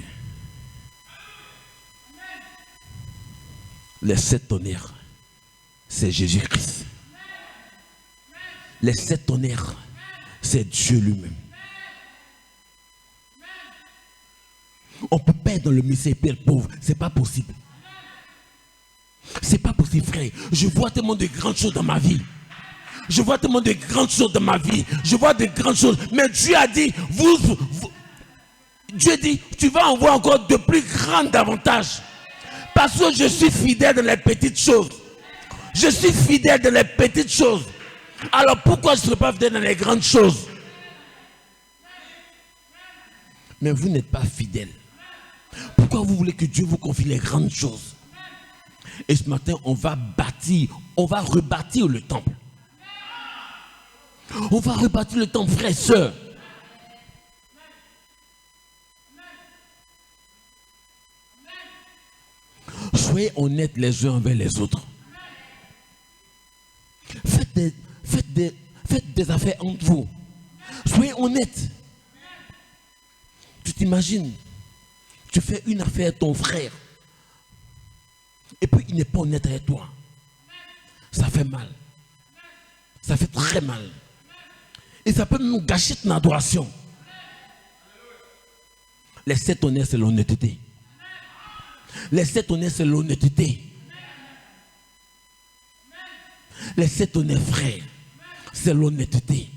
les 7 tonnerres, c'est Jésus-Christ. Les 7 tonnerres, c'est Dieu lui-même. On ne peut pas être dans le message et être pauvre. Ce n'est pas possible. C'est pas possible, frère. Je vois tellement de grandes choses dans ma vie. Je vois tellement de grandes choses dans ma vie. Je vois de grandes choses. Mais Dieu a dit, Dieu dit, tu vas en voir encore de plus grands davantage. Parce que je suis fidèle dans les petites choses. Je suis fidèle dans les petites choses. Alors pourquoi je ne serais pas fidèle dans les grandes choses? Mais vous n'êtes pas fidèle. Pourquoi vous voulez que Dieu vous confie les grandes choses? Et ce matin, on va rebâtir le temple. On va rebâtir le temple, frères et sœurs. Soyez honnêtes les uns envers les autres. Faites des affaires entre vous. Soyez honnêtes. Tu t'imagines, tu fais une affaire à ton frère et puis il n'est pas honnête avec toi. Ça fait mal. Ça fait très mal. Et ça peut nous gâcher ton adoration. Les 7 honnêtes, c'est l'honnêteté. Les 7 honneurs, c'est l'honnêteté. Les 7 honneurs, frères, c'est l'honnêteté.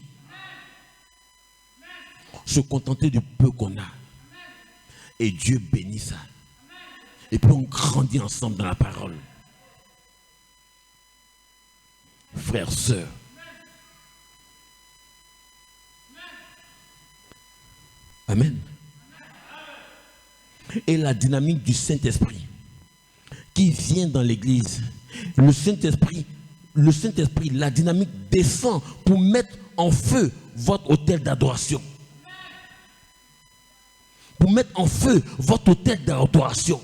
Se contenter du peu qu'on a. Et Dieu bénit ça. Et puis on grandit ensemble dans la parole. Frères, sœurs. Amen. Et la dynamique du Saint-Esprit qui vient dans l'église. Le Saint-Esprit, la dynamique descend pour mettre en feu votre autel d'adoration. Pour mettre en feu votre autel d'adoration.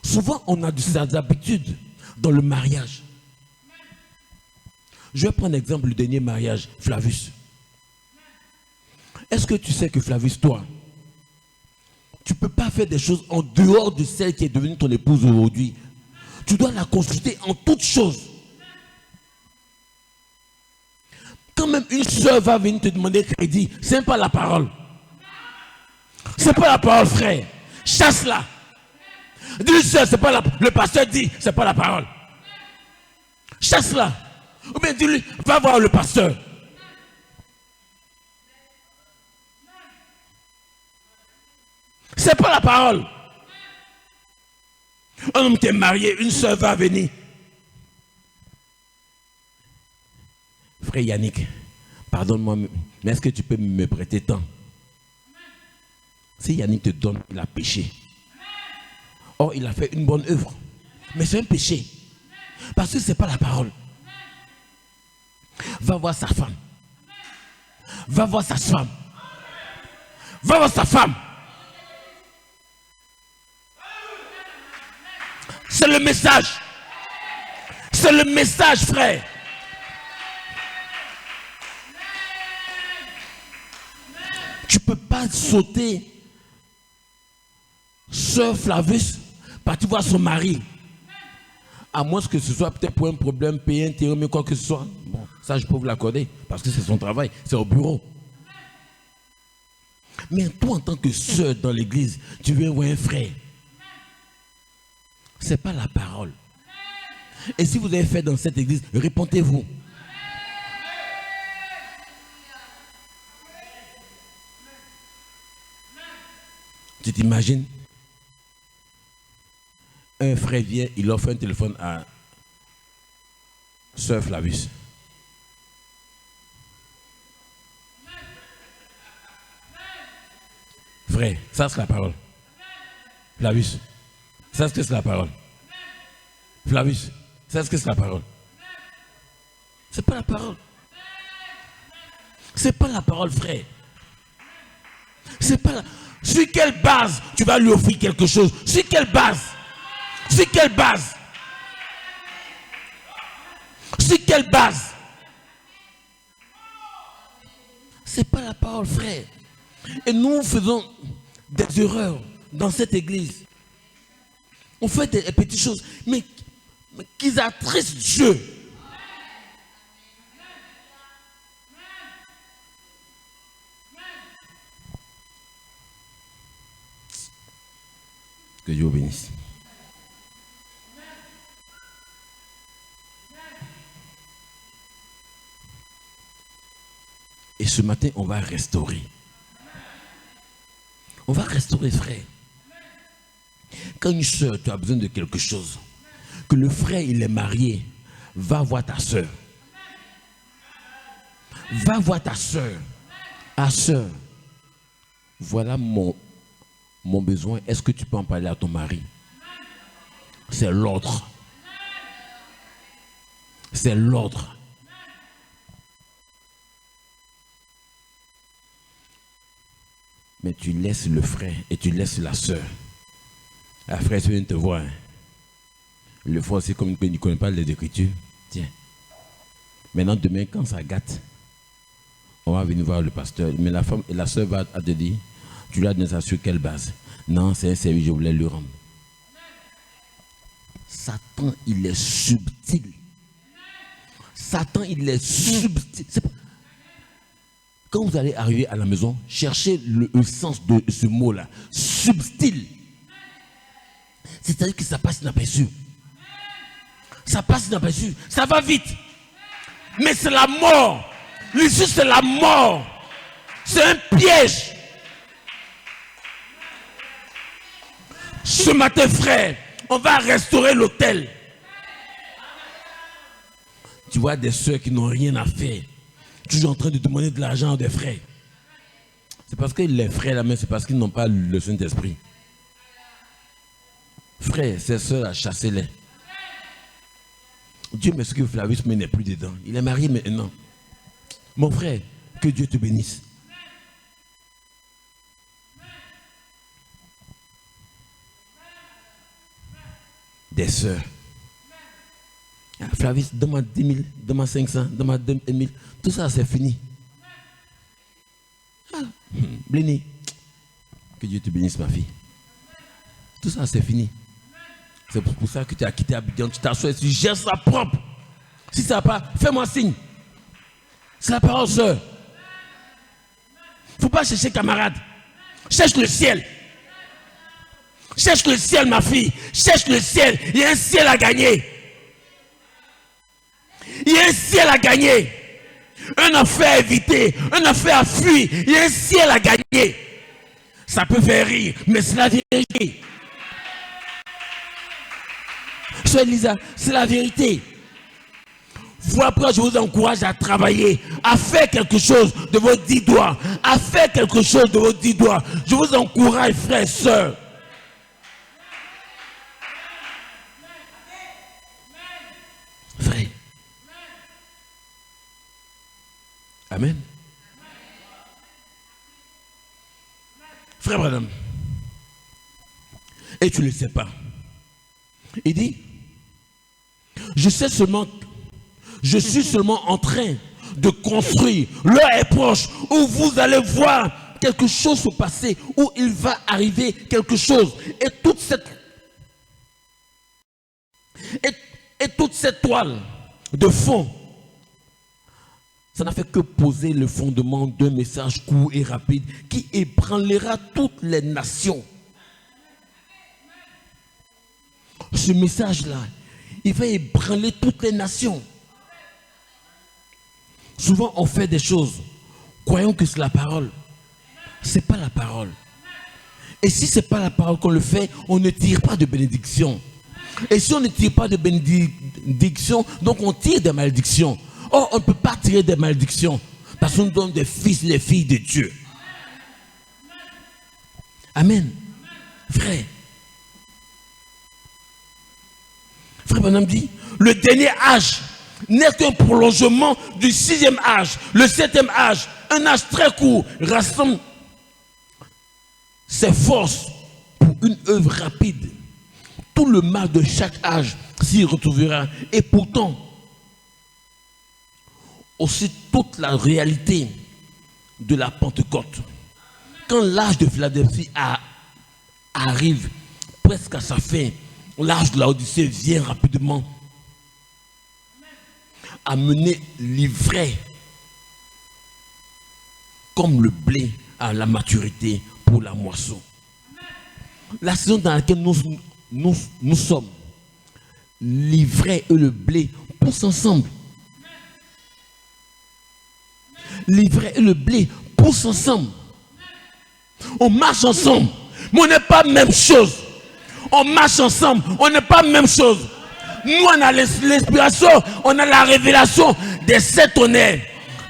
Souvent, on a des habitudes dans le mariage. Je vais prendre l'exemple du dernier mariage, Flavius. Est-ce que tu sais que Flavius, toi, tu ne peux pas faire des choses en dehors de celle qui est devenue ton épouse aujourd'hui. Tu dois la consulter en toutes choses. Quand même une soeur va venir te demander crédit, ce n'est pas la parole. Ce n'est pas la parole, frère. Chasse-la. Dis-lui, soeur, c'est pas le pasteur dit, ce n'est pas la parole. Chasse-la. Ou bien dis-lui, va voir le pasteur. C'est pas la parole. Un homme qui est marié, une soeur va venir. Frère Yannick, pardonne-moi, mais est-ce que tu peux me prêter temps? Si Yannick te donne, il a péché. Or, il a fait une bonne œuvre. Mais c'est un péché. Parce que ce n'est pas la parole. Va voir sa femme. Va voir sa femme. Va voir sa femme. C'est le message. C'est le message, frère. Tu ne peux pas sauter Sœur Flavius, partir voir son mari. À moins que ce soit peut-être pour un problème, payer un terrain, mais quoi que ce soit. Bon, ça je peux vous l'accorder, parce que c'est son travail, c'est au bureau. Mais toi, en tant que sœur dans l'église, tu viens voir un frère. Ce n'est pas la parole. Et si vous avez fait dans cette église, répondez-vous. Tu t'imagines? Un frère vient, il offre un téléphone à Sœur Flavius. Frère, ça c'est la parole. Flavius, ça c'est la parole. Flavius, ça c'est la parole. C'est pas la parole. C'est pas la parole, frère. C'est pas la... Sur quelle base tu vas lui offrir quelque chose? Sur quelle base? Sur quelle base? Sur quelle base? C'est pas la parole, frère. Et nous faisons des erreurs dans cette église. On fait des petites choses, mais qui attristent Dieu. Que Dieu vous bénisse. Et ce matin, on va restaurer. On va restaurer, frère. Quand une soeur, tu as besoin de quelque chose, que le frère, il est marié, va voir ta soeur. Va voir ta soeur. Ah, soeur, voilà mon besoin. Est-ce que tu peux en parler à ton mari? C'est l'ordre. C'est l'ordre. Mais tu laisses le frère et tu laisses la soeur. La frère vient te voir. Le frère aussi, comme il ne connaît pas les Écritures. Tiens. Maintenant, demain, quand ça gâte, on va venir voir le pasteur. Mais la femme et la soeur va te dire, tu lui as donné ça sur quelle base? Non, c'est un service, je voulais lui rendre. Satan, il est subtil. Satan, il est subtil. C'est pas... Quand vous allez arriver à la maison, cherchez le sens de ce mot-là. Subtil. C'est-à-dire que ça passe inaperçu. Ça passe inaperçu. Ça va vite. Mais c'est la mort. L'issue, c'est la mort. C'est un piège. Ce matin, frère, on va restaurer l'autel. Tu vois des soeurs qui n'ont rien à faire, toujours en train de demander de l'argent à des frères. C'est parce que les frères là, mais c'est parce qu'ils n'ont pas le Saint-Esprit. Frères, ces soeurs là, chassez-les. Dieu merci que Flavius n'est plus dedans. Il est marié maintenant. Mon frère, que Dieu te bénisse. Des sœurs. Flavius, demande 10 000, demande 500, demande 2 000. Tout ça, c'est fini. Bléni, que Dieu te bénisse, ma fille. Tout ça, c'est fini. C'est pour ça que tu as quitté Abidjan. Tu t'assois et tu gères ça propre. Si ça va pas, fais-moi signe. C'est la parole, sœur. Il ne faut pas chercher camarade. Cherche le ciel. Cherche le ciel, ma fille. Cherche le ciel. Il y a un ciel à gagner. Il y a un ciel à gagner. Un affaire à éviter. Un affaire à fuir. Il y a un ciel à gagner. Ça peut faire rire, mais c'est la vérité. Soeur Lisa, c'est la vérité. Voilà pourquoi je vous encourage à travailler, à faire quelque chose de vos 10 doigts. À faire quelque chose de vos 10 doigts. Je vous encourage, frères et sœurs. Frère. Amen. Frère Branham. Et tu ne le sais pas. Il dit, je suis seulement en train de construire. L'heure est proche où vous allez voir quelque chose se passer, où il va arriver quelque chose. Et toute cette toile de fond, ça n'a fait que poser le fondement d'un message court et rapide qui ébranlera toutes les nations. Ce message-là, il va ébranler toutes les nations. Souvent, on fait des choses, croyons que c'est la parole. Ce n'est pas la parole. Et si ce n'est pas la parole qu'on le fait, on ne tire pas de bénédiction. Et si on ne tire pas de bénédiction, donc on tire des malédictions. Or, on ne peut pas tirer des malédictions parce qu'on donne des fils et des filles de Dieu. Amen. Frère. Frère Branham dit, le dernier âge n'est qu'un prolongement du 6e âge. Le 7e âge, un âge très court, rassemble ses forces pour une œuvre rapide. Tout le mal de chaque âge s'y retrouvera. Et pourtant, aussi toute la réalité de la Pentecôte. Quand l'âge de Philadelphie arrive presque à sa fin, l'âge de l'Odyssée vient rapidement amener l'ivraie comme le blé à la maturité pour la moisson. La saison dans laquelle nous sommes, l'ivraie et le blé poussent ensemble. L'ivraie et le blé poussent ensemble. On marche ensemble, mais on n'est pas la même chose. On marche ensemble, on n'est pas la même chose. Nous, on a l'inspiration, on a la révélation des 7 tonnerres.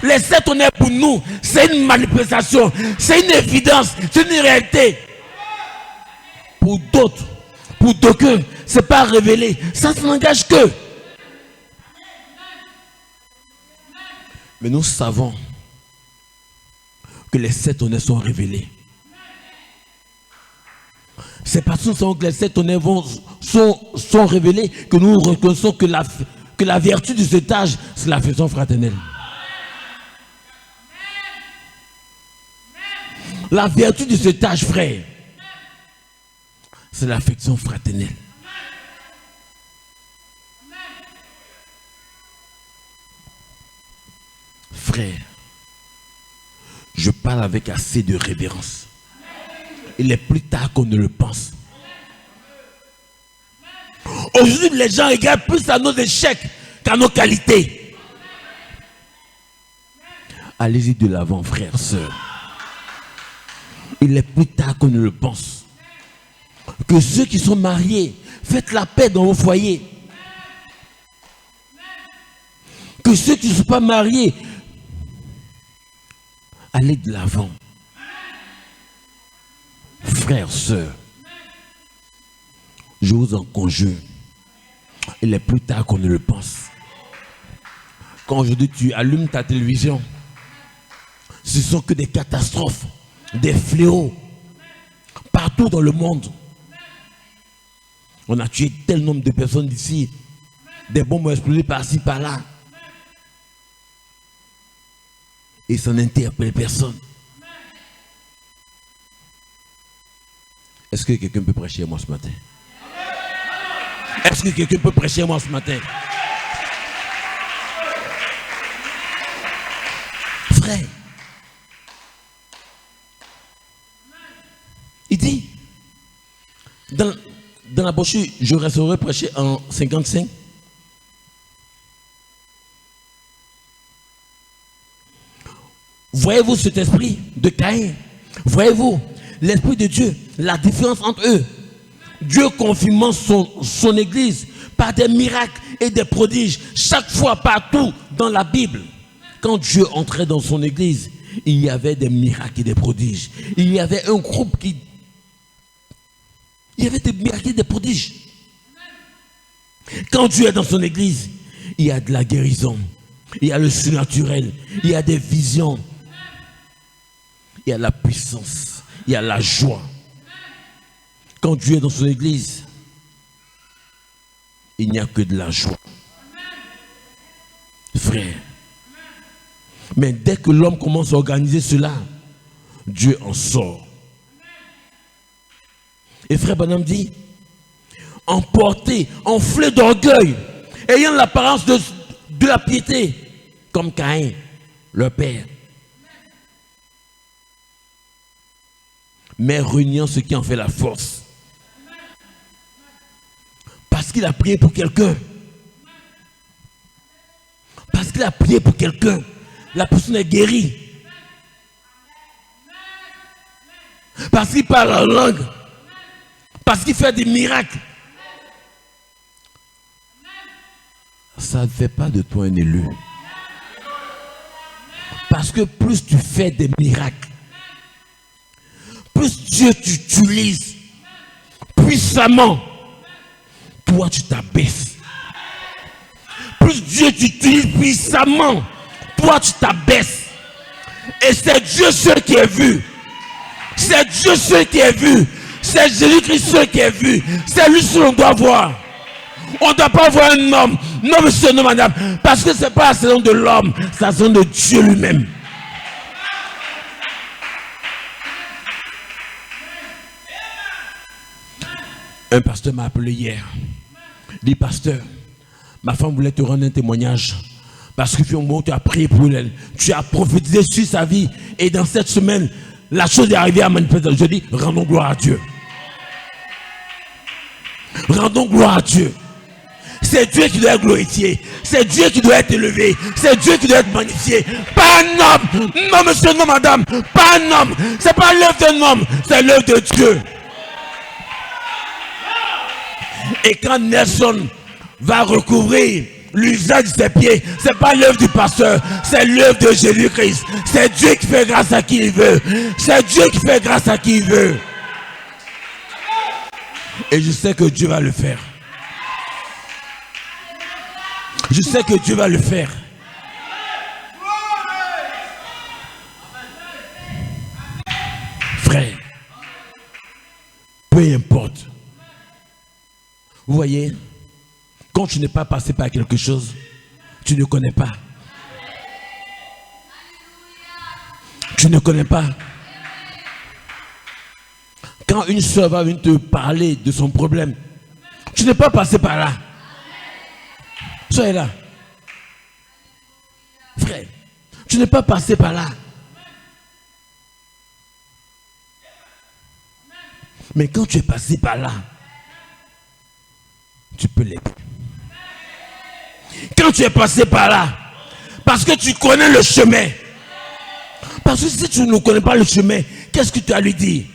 Les 7 tonnerres pour nous, c'est une manifestation, c'est une évidence, c'est une réalité. Pour d'autres, pour d'aucuns, ce n'est pas révélé, ça n'engage que. Mais nous savons que les 7 tonnerres sont révélés. C'est parce que nous savons que les 7 tonnerres sont révélés que nous reconnaissons que la vertu de cet âge, c'est l'affection fraternelle. La vertu de cet âge, frère, c'est l'affection fraternelle. Frère, je parle avec assez de révérence. Il est plus tard qu'on ne le pense. Aujourd'hui, les gens regardent plus à nos échecs qu'à nos qualités. Allez-y de l'avant, frères, sœurs. Il est plus tard qu'on ne le pense. Que ceux qui sont mariés, faites la paix dans vos foyers. Que ceux qui ne sont pas mariés, allez de l'avant. Frères, sœurs, je vous en conjure, il est plus tard qu'on ne le pense. Quand aujourd'hui tu allumes ta télévision, ce ne sont que des catastrophes, des fléaux, partout dans le monde. On a tué tel nombre de personnes d'ici, des bombes ont explosé par-ci, par-là. Et ça n'interpelle personne. Est-ce que quelqu'un peut prêcher à moi ce matin? Est-ce que quelqu'un peut prêcher à moi ce matin? Frère, il dit, dans la brochure, je resterai prêcher en 55. Voyez-vous cet esprit de Caïn? Voyez-vous l'esprit de Dieu, la différence entre eux? Dieu confirmant son église par des miracles et des prodiges. Chaque fois, partout dans la Bible, quand Dieu entrait dans son église, il y avait des miracles et des prodiges. Il y avait un groupe qui... Il y avait des miracles et des prodiges. Quand Dieu est dans son église, il y a de la guérison. Il y a le surnaturel. Il y a des visions. Il y a la puissance. Il y a la joie. Quand Dieu est dans son église, il n'y a que de la joie. Frère. Mais dès que l'homme commence à organiser cela, Dieu en sort. Et frère Branham dit, emporté, enflé d'orgueil, ayant l'apparence de la piété, comme Caïn, leur père. Mais reniant ce qui en fait la force. Parce qu'il a prié pour quelqu'un. Parce qu'il a prié pour quelqu'un. La personne est guérie. Parce qu'il parle en langue. Parce qu'il fait des miracles. Ça ne fait pas de toi un élu. Parce que plus tu fais des miracles, plus Dieu t'utilise puissamment, toi tu t'abaisses. Plus Dieu t'utilise puissamment, toi tu t'abaisses. Et c'est Dieu seul qui est vu. C'est Dieu seul qui est vu. C'est Jésus-Christ seul qui est vu. C'est lui seul qu'on doit voir. On ne doit pas voir un homme. Non, monsieur, non, madame. Parce que ce n'est pas la saison de l'homme, c'est la saison de Dieu lui-même. Un pasteur m'a appelé hier. Il dit, pasteur, ma femme voulait te rendre un témoignage. Parce que au moment où tu as prié pour elle, tu as prophétisé sur sa vie. Et dans cette semaine, la chose est arrivée à manifester. Je dis, rendons gloire à Dieu. Rendons gloire à Dieu. C'est Dieu qui doit être glorifié. C'est Dieu qui doit être élevé. C'est Dieu qui doit être magnifié. Pas un homme. Non, monsieur, non, madame. Pas un homme. C'est pas l'œuvre d'un homme. C'est l'œuvre de Dieu. Et quand Nelson va recouvrir l'usage de ses pieds, c'est pas l'œuvre du pasteur, c'est l'œuvre de Jésus-Christ. C'est Dieu qui fait grâce à qui il veut. C'est Dieu qui fait grâce à qui il veut. Et je sais que Dieu va le faire. Je sais que Dieu va le faire. Frère, peu importe. Vous voyez, quand tu n'es pas passé par quelque chose, tu ne connais pas. Tu ne connais pas. Quand une soeur va venir te parler de son problème, tu n'es pas passé par là. Soyez là. Frère, tu n'es pas passé par là. Mais quand tu es passé par là, tu peux l'aider. Quand tu es passé par là, parce que tu connais le chemin. Parce que si tu ne connais pas le chemin, qu'est-ce que tu as lui dire?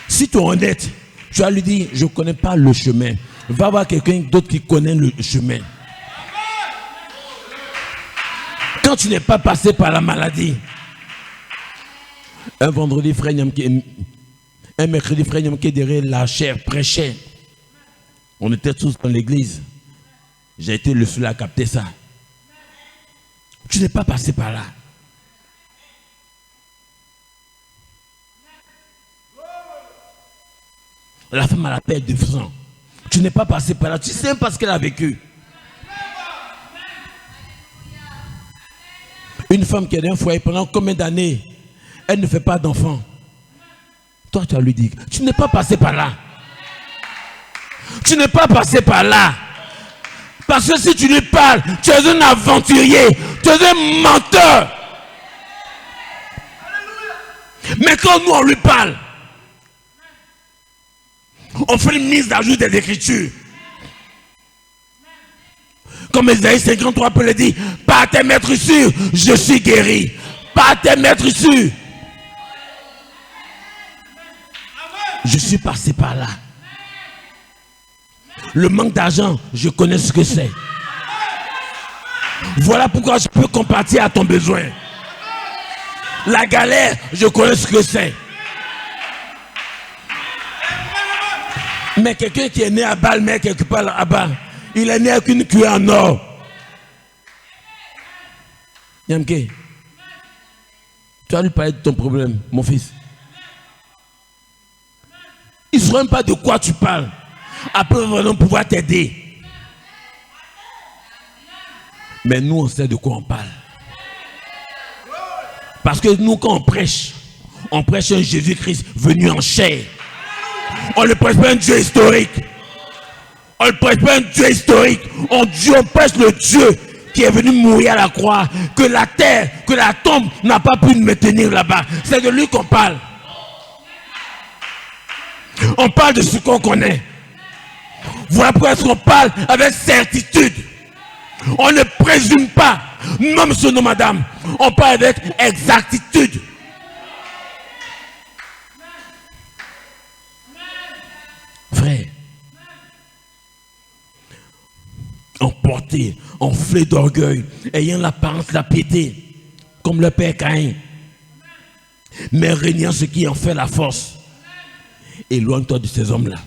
Si tu es honnête, tu as lui dire, je ne connais pas le chemin. Va voir quelqu'un d'autre qui connaît le chemin. Quand tu n'es pas passé par la maladie, un vendredi, frère Nyamke, un mercredi, frère Nyamke derrière la chair prêchait. On était tous dans l'église. J'ai été le seul à capter ça. Tu n'es pas passé par là. La femme a la perte de sang. Tu n'es pas passé par là. Tu sais pas ce qu'elle a vécu. Une femme qui est dans un foyer pendant combien d'années, elle ne fait pas d'enfant. Toi, tu as lui dit, tu n'es pas passé par là. Tu n'es pas passé par là. Parce que si tu lui parles, tu es un aventurier, tu es un menteur. Mais quand nous on lui parle, on fait une mise à jour des Écritures. Comme Ésaïe 53 peut le dire, par tes maîtres sûrs, je suis guéri. Par tes maîtres sûrs. Je suis passé par là. Le manque d'argent, je connais ce que c'est. Voilà pourquoi je peux compatir à ton besoin. La galère, je connais ce que c'est. Mais quelqu'un qui est né à Balmer, quelque part là-bas, il est né avec une cuillère en or. Nyamke, tu as lui parler de ton problème, mon fils. Ils ne sauront même pas de quoi tu parles. Après, ils vont pouvoir t'aider. Mais nous, on sait de quoi on parle. Parce que nous, quand on prêche un Jésus-Christ venu en chair. On ne prêche pas un Dieu historique. On ne prêche pas un Dieu historique. On prêche le Dieu qui est venu mourir à la croix. Que la terre, que la tombe n'a pas pu me tenir là-bas. C'est de lui qu'on parle. On parle de ce qu'on connaît. Voilà pourquoi on parle avec certitude. On ne présume pas. Non, monsieur, non, madame. On parle avec exactitude. Frère, emporté, enflé d'orgueil, ayant l'apparence de la piété, comme le père Caïn, mais régnant ce qui en fait la force. Éloigne-toi de ces hommes-là.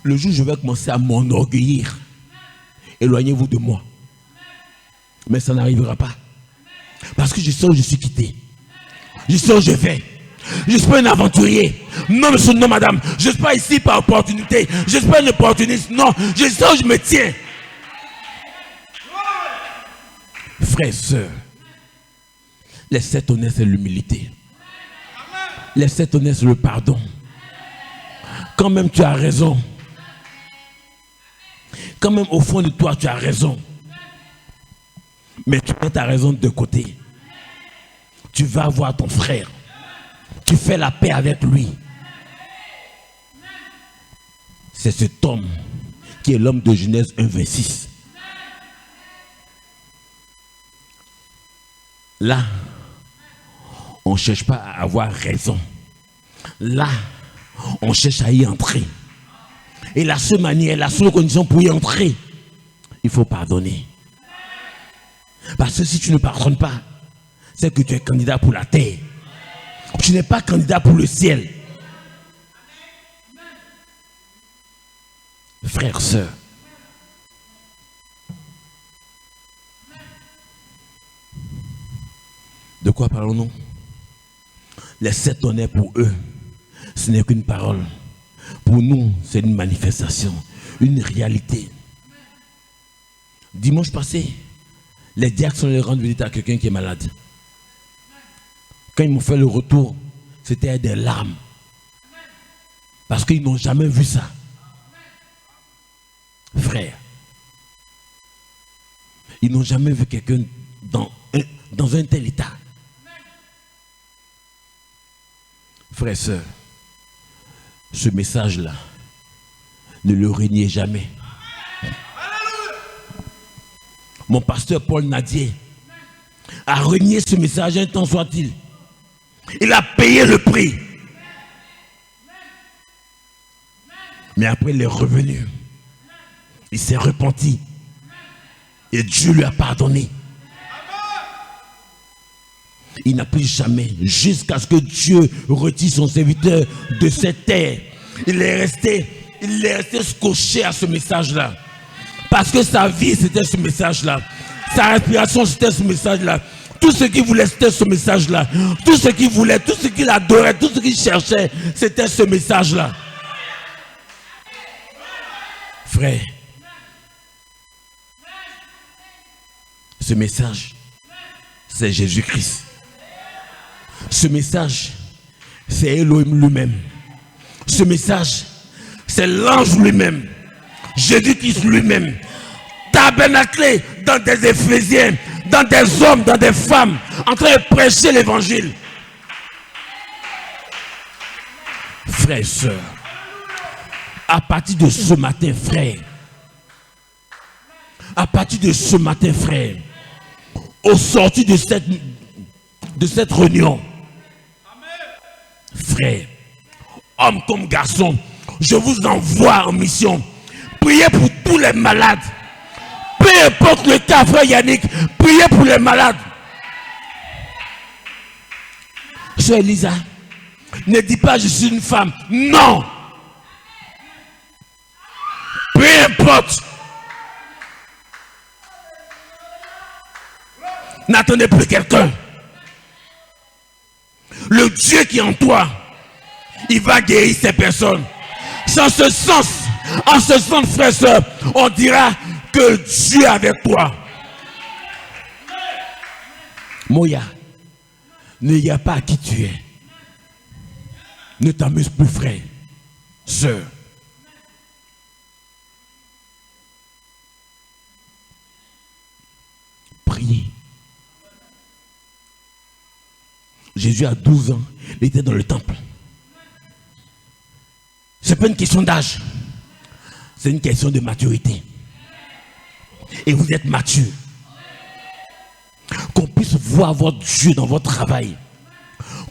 Le jour où je vais commencer à m'enorgueillir, éloignez-vous de moi. Mais ça n'arrivera pas. Parce que je sais où je suis quitté. Je sais où je vais. Je ne suis pas un aventurier. Non, monsieur, non, madame. Je ne suis pas ici par opportunité. Je ne suis pas un opportuniste. Non, je sais où je me tiens. Frères et sœurs, les 7 honnêtes, c'est l'humilité. Les 7 honnêtes, c'est le pardon. Quand même tu as raison. Quand même au fond de toi, tu as raison. Mais tu mets ta raison de côté. Tu vas voir ton frère. Tu fais la paix avec lui. C'est cet homme qui est l'homme de Genèse 1,26. Là, on ne cherche pas à avoir raison. Là, on cherche à y entrer. Et la seule manière, la seule condition pour y entrer, il faut pardonner. Parce que si tu ne pardonnes pas, c'est que tu es candidat pour la terre. Tu n'es pas candidat pour le ciel. Frères, sœurs, de quoi parlons-nous? Les 7 honnêtes pour eux, ce n'est qu'une parole. Pour nous, c'est une manifestation, une réalité. Dimanche passé, les diacres sont allés rendre visite à quelqu'un qui est malade. Quand ils m'ont fait le retour, c'était des larmes. Parce qu'ils n'ont jamais vu ça. Frère, ils n'ont jamais vu quelqu'un dans un tel état. Frères et sœurs, ce message-là, Ne le reniez jamais. Mon pasteur Paul Nadier a renié ce message un temps soit-il. Il a payé le prix. Mais après il est revenu. Il s'est repenti. Et Dieu lui a pardonné. Il n'a plus jamais, jusqu'à ce que Dieu retire son serviteur de cette terre. Il est resté scotché à ce message-là. Parce que sa vie, c'était ce message-là. Sa respiration, c'était ce message-là. Tout ce qu'il voulait, c'était ce message-là. Tout ce qu'il voulait, tout ce qu'il adorait, tout ce qu'il cherchait, c'était ce message-là. Frère, ce message, c'est Jésus-Christ. Ce message, c'est Elohim lui-même. Ce message, c'est l'ange lui-même. Jésus-Christ lui-même. Tabernaclé dans des Éphésiens, dans des hommes, dans des femmes, en train de prêcher l'évangile. Frères et sœurs, à partir de ce matin, frère, à partir de ce matin, frère, au sortir de cette réunion, frère, homme comme garçon, je vous envoie en mission. Priez pour tous les malades. Peu importe le cas, frère Yannick, priez pour les malades. Sœur Elisa, ne dis pas je suis une femme. Non. Peu importe. N'attendez plus quelqu'un. Le Dieu qui est en toi, il va guérir ces personnes. En ce sens, frère, soeur, on dira que Dieu est avec toi. Moya, ne y a pas à qui tu es. Ne t'amuse plus, frère, sœur. Priez. Jésus a 12 ans, il était dans le temple. Ce n'est pas une question d'âge, c'est une question de maturité. Et vous êtes mature. Qu'on puisse voir votre Dieu dans votre travail.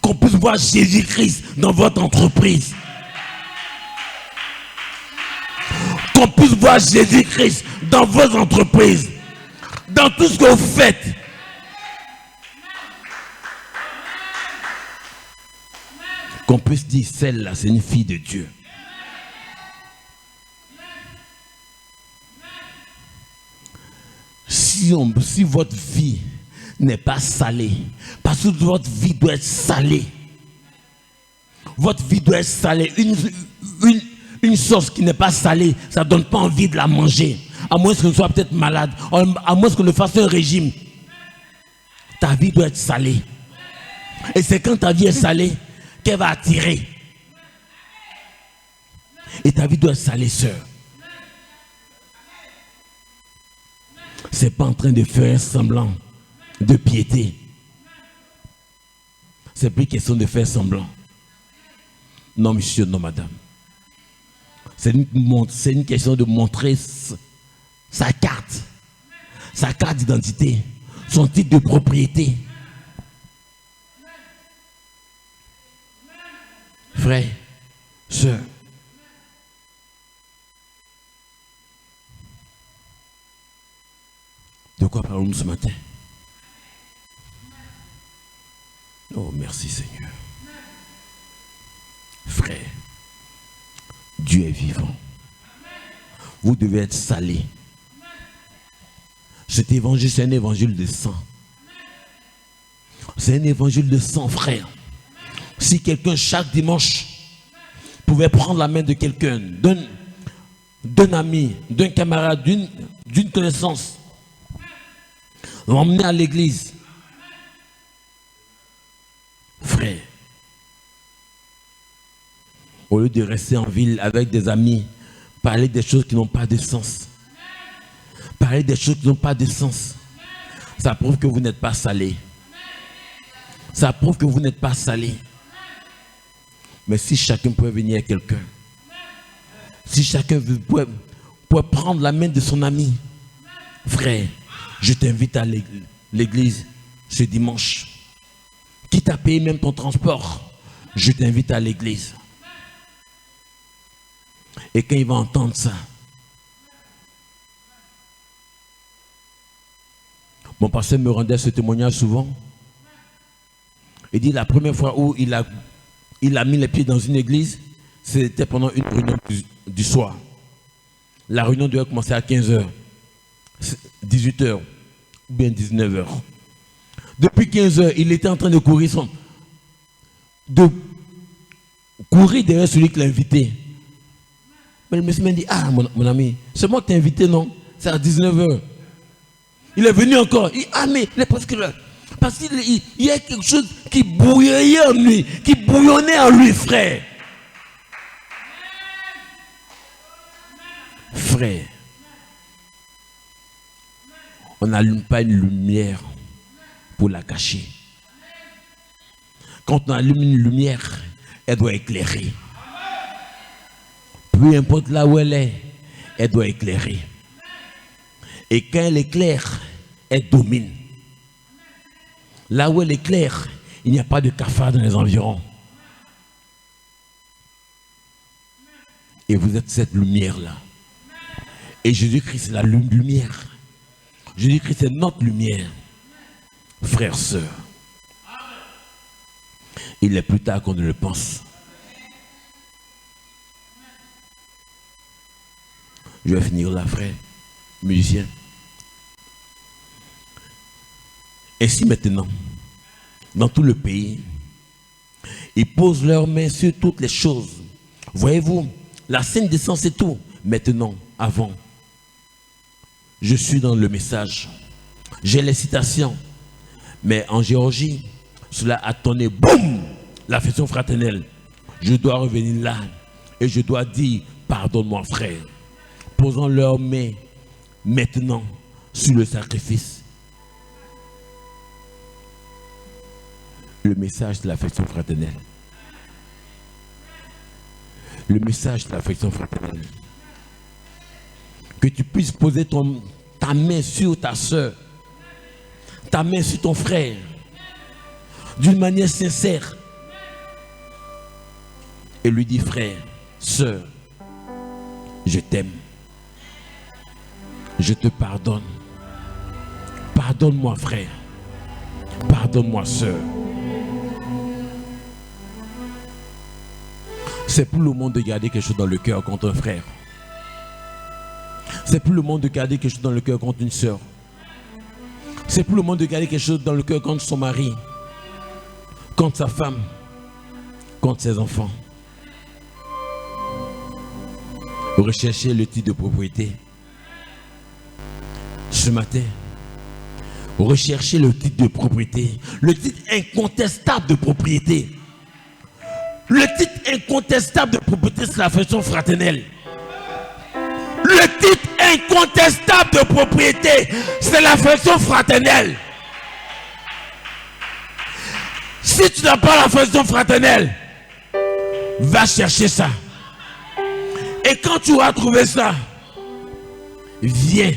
Qu'on puisse voir Jésus-Christ dans votre entreprise. Qu'on puisse voir Jésus-Christ dans vos entreprises. Dans tout ce que vous faites. Qu'on puisse dire, celle-là, c'est une fille de Dieu. Si votre vie n'est pas salée, parce que votre vie doit être salée. Votre vie doit être salée. Une sauce qui n'est pas salée, ça ne donne pas envie de la manger. À moins qu'on soit peut-être malade, à moins qu'on ne fasse un régime. Ta vie doit être salée. Et c'est quand ta vie est salée qu'elle va attirer. Et ta vie doit être salée, sœur. C'est pas en train de faire un semblant de piété. C'est plus question de faire semblant. Non, monsieur, non, madame. C'est une question de montrer sa carte d'identité, son titre de propriété. Frère, sœur, de quoi parlons-nous ce matin? Oh, merci Seigneur. Frère, Dieu est vivant. Vous devez être salés. Cet évangile, c'est un évangile de sang. C'est un évangile de sang, frère. Si quelqu'un, chaque dimanche, pouvait prendre la main de quelqu'un, d'un ami, d'un camarade, d'une connaissance, l'emmener à l'église, frère, au lieu de rester en ville avec des amis, parler des choses qui n'ont pas de sens. Parler des choses qui n'ont pas de sens. Ça prouve que vous n'êtes pas salé. Ça prouve que vous n'êtes pas salé. Mais si chacun peut venir à quelqu'un Si chacun pouvait prendre la main de son ami, frère, je t'invite à l'église ce dimanche. Quitte à payer même ton transport, je t'invite à l'église. Et quand il va entendre ça, mon pasteur me rendait ce témoignage souvent. Il dit la première fois où il a mis les pieds dans une église, c'était pendant une réunion du soir. La réunion devait commencer à 15h, 18h ou bien 19h. Depuis 15h, il était en train de courir derrière celui qui l'a invité. Mais le monsieur m'a dit, ah mon ami, c'est moi qui t'ai invité, non? C'est à 19h. Il est venu encore. Il dit, ah mais il est presque là. Parce qu'il y a quelque chose qui bouillonnait en lui, frère. Frère, on n'allume pas une lumière pour la cacher. Quand on allume une lumière, elle doit éclairer. Peu importe là où elle est, elle doit éclairer. Et quand elle éclaire, elle domine. Là où elle éclaire, il n'y a pas de cafard dans les environs. Et vous êtes cette lumière-là. Et Jésus-Christ, c'est la lumière. Jésus-Christ, c'est notre lumière. Frères, sœurs. Il est plus tard qu'on ne le pense. Je vais finir là, frère, musicien. Ainsi maintenant, dans tout le pays, ils posent leurs mains sur toutes les choses. Voyez-vous, la Sainte Décence et tout. Maintenant, avant, je suis dans le message. J'ai les citations. Mais en Géorgie, cela a tonné, boum, l'affection fraternelle. Je dois revenir là et je dois dire, pardonne-moi frère. Posons leurs mains maintenant sur le sacrifice. Le message de l'affection fraternelle. Le message de l'affection fraternelle. Que tu puisses poser ta main sur ta soeur, ta main sur ton frère, d'une manière sincère. Et lui dire, frère, sœur, je t'aime. Je te pardonne. Pardonne-moi, frère. Pardonne-moi, sœur. C'est plus le monde de garder quelque chose dans le cœur contre un frère. C'est plus le monde de garder quelque chose dans le cœur contre une sœur. C'est plus le monde de garder quelque chose dans le cœur contre son mari, contre sa femme, contre ses enfants. Recherchez le titre de propriété. Ce matin, recherchez le titre de propriété, le titre incontestable de propriété. Le titre incontestable de propriété, c'est l'affection fraternelle. Le titre incontestable de propriété, c'est l'affection fraternelle. Si tu n'as pas l'affection fraternelle, va chercher ça. Et quand tu auras trouvé ça, viens,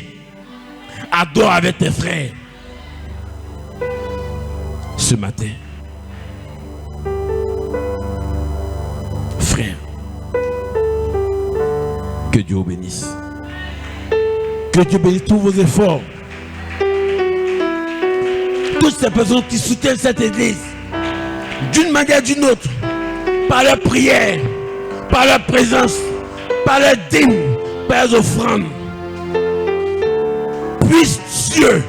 adore avec tes frères. Ce matin, frère, que Dieu vous bénisse. Que Dieu bénisse tous vos efforts. Toutes ces personnes qui soutiennent cette église, d'une manière ou d'une autre, par leur prière, par leur présence, par leur dîme, par leurs offrandes. Puisse Dieu,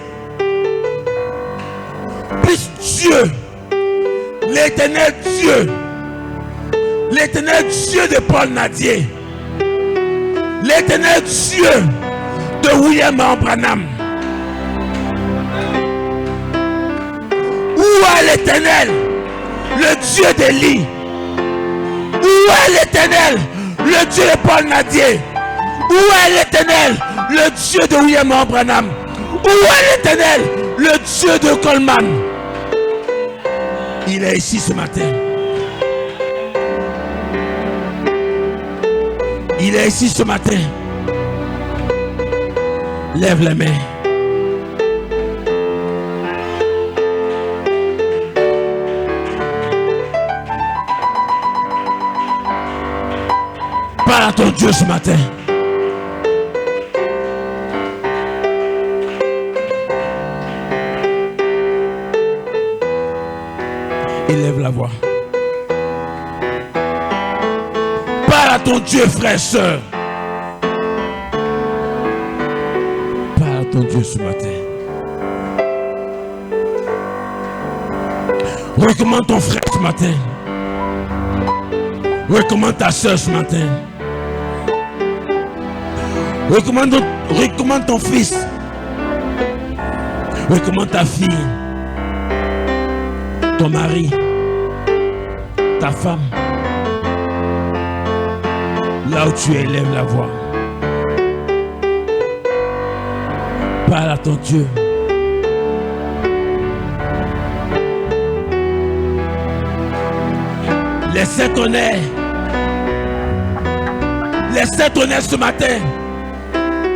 l'éternel Dieu de Paul Nadier, l'éternel Dieu de William Branham, où est l'éternel, le Dieu d'Élie? Où est l'éternel, le Dieu de Paul Nadier? Où est l'éternel, le Dieu de William Branham? Où est l'éternel, le Dieu de Coleman? Il est ici ce matin. Il est ici ce matin. Lève les mains. Parle à ton Dieu ce matin. Élève la voix. Parle à ton Dieu, frère et soeur. Parle à ton Dieu ce matin. Recommande ton frère ce matin. Recommande ta soeur ce matin. Recommande ton fils. Recommande ta fille. Ton mari. Ta femme. Là où tu es, lève la voix. Parle à ton Dieu. Les 7 honneurs. Les 7 honneurs ce matin.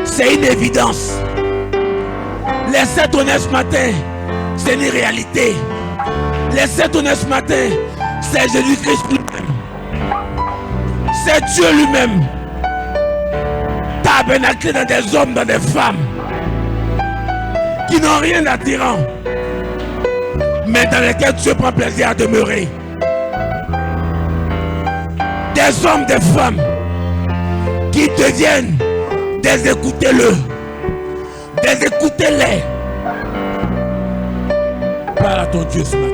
C'est une évidence. Les 7 honneurs ce matin. C'est une réalité. Les 7 honneurs ce matin. C'est Jésus-Christ lui-même. C'est Dieu lui-même. Tabernaclé dans des hommes, dans des femmes qui n'ont rien d'attirant, mais dans lesquels Dieu prend plaisir à demeurer. Des hommes, des femmes qui deviennent des écoutez-le, des écoutez-les. Parle à ton Dieu ce matin.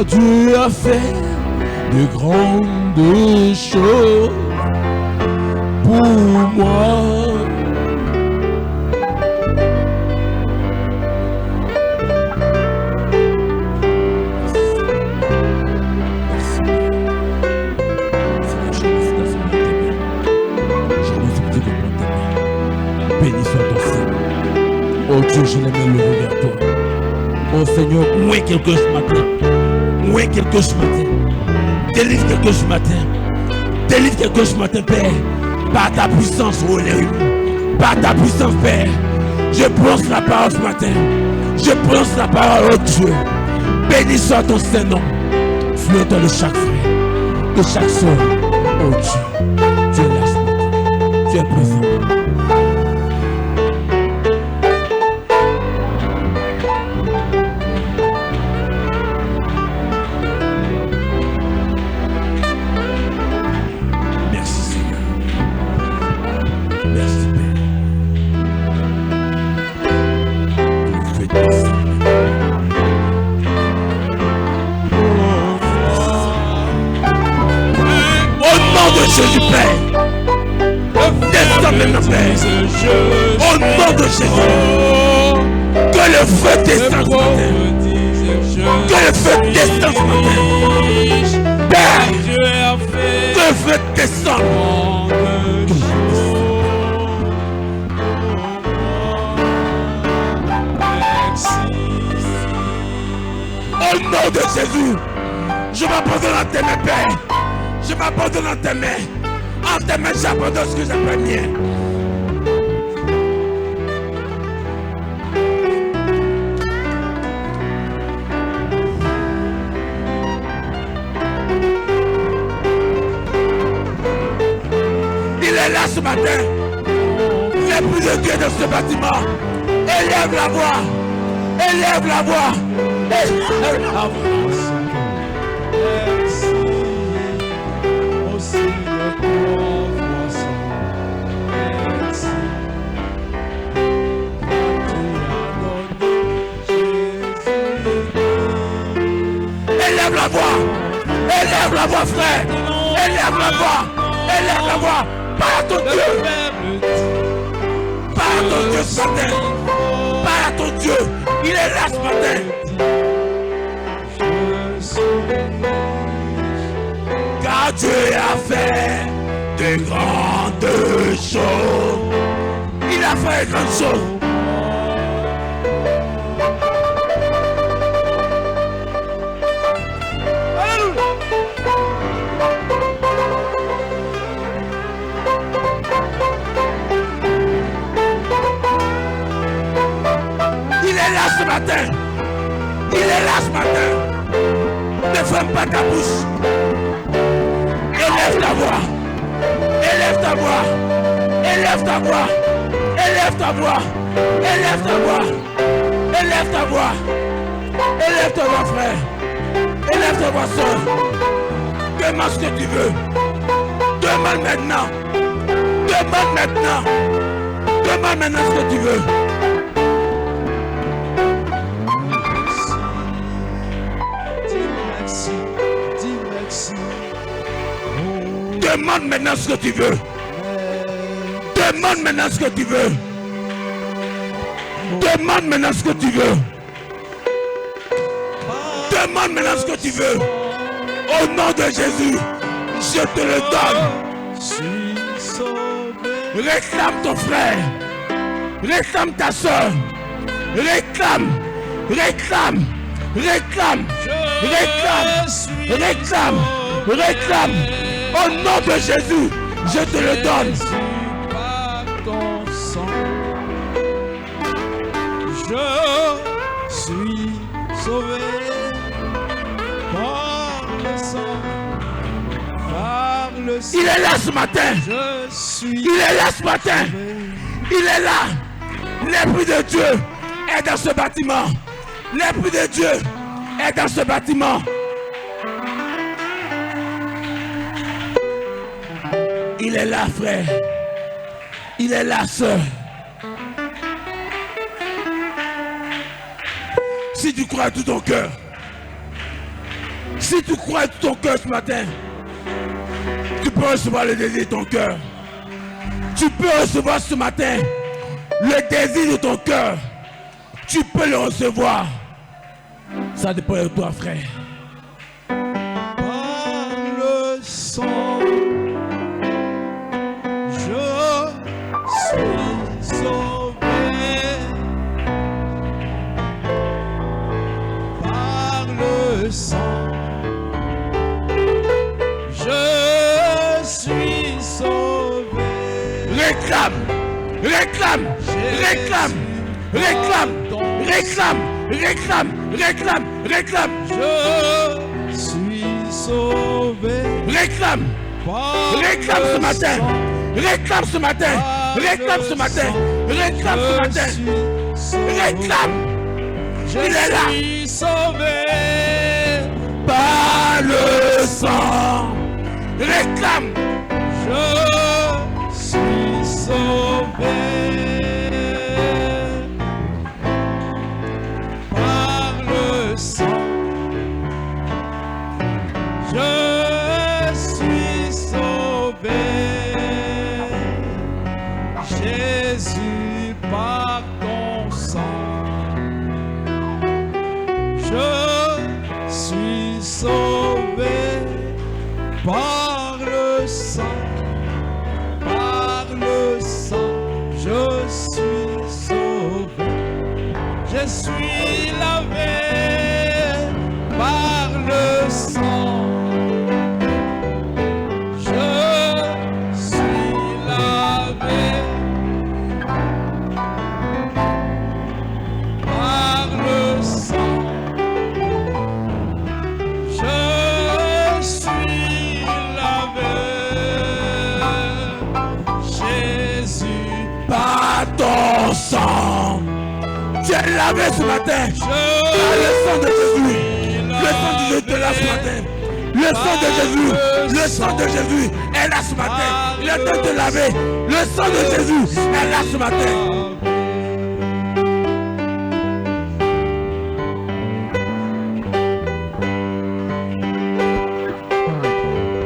Oh, Dieu a fait de grandes choses pour moi. Béni soit ton Seigneur. Oh Dieu, je l'aime lever vers toi. Oh Seigneur, mouais quelqu'un ce matin. Mouais quelqu'un ce matin. Délivre quelqu'un ce matin. Délivre quelqu'un ce matin, Père. Par ta puissance, oh les unis. Par ta puissance, Père. Je prononce la parole ce matin. Je prononce la parole, oh Dieu. Béni soit ton Saint-Nom. Fleur de chaque frère, de chaque soeur. Oh Dieu. Tu es là ce matin. Tu es présent. Jésus Père, descends maintenant Père, au nom de Jésus, que le feu descende ce matin, que le feu descende ce matin, Père, que le feu descende. Au nom de Jésus, je m'abandonne à tes mains, Père. Je m'abandonne en tes mains. En tes mains, j'abandonne ce que j'appelle mien. Il est là ce matin. Les plus de Dieu de ce bâtiment. Élève la voix. Élève la voix. Élève la voix. Élève la voix. Élève la voix, frère. Élève la voix. Élève la voix. Parle à ton Dieu. Parle à ton Dieu ce matin. Parle à ton Dieu. Il est là ce matin. Car Dieu a fait de grandes choses. Il a fait de grandes choses. pas ta bouche. Élève ta voix. Élève ta voix. Élève ta voix. Élève ta voix. Élève ta voix. Élève ta voix. Élève ta voix, frère. Élève ta voix, soeur. Demande ce que tu veux. Demande maintenant. Demande maintenant. Demande maintenant ce que tu veux. Demande maintenant ce que tu veux. Demande maintenant ce que tu veux. Demande maintenant ce que tu veux. Demande maintenant ce que tu veux. Au nom de Jésus, je te le donne. Réclame ton frère. Réclame ta soeur. Réclame. Réclame. Réclame. Réclame. Réclame. Réclame. Au nom de Jésus, je te le donne. Je suis sauvé par le sang. Il est là ce matin. Il est là ce matin. Il est là. L'Esprit de Dieu est dans ce bâtiment. L'Esprit de Dieu est dans ce bâtiment. Il est là, frère. Il est là, sœur. Si tu crois à tout ton cœur, si tu crois à tout ton cœur ce matin, tu peux recevoir le désir de ton cœur. Tu peux recevoir ce matin le désir de ton cœur. Tu peux le recevoir. Ça dépend de toi, frère. Par le sang, je suis sauvé. Par le sang, je suis sauvé. Réclame, réclame, réclame, réclame, réclame, réclame, réclame, réclame. Je suis sauvé. Réclame, réclame ce matin. Réclame ce matin. Réclame ce matin. Réclame ce matin. Réclame. Il est là. Je suis sauvé Par le sang. Réclame. Je suis sauvé par le sang. Je suis sauvé, Jésus, par ton sang. Je suis sauvé par le sang. Par le sang, je suis sauvé. Je suis lavé par le sang. Je suis lavé par le sang. Je suis lavé. Jésus, Par ton sang. Tu es lavé ce matin. Par le sang de Jésus. Le sang de Jésus est là ce matin. Le sang de Jésus. Le sang de Jésus est là ce matin. Il est temps de te laver. Le sang de Jésus est là ce matin.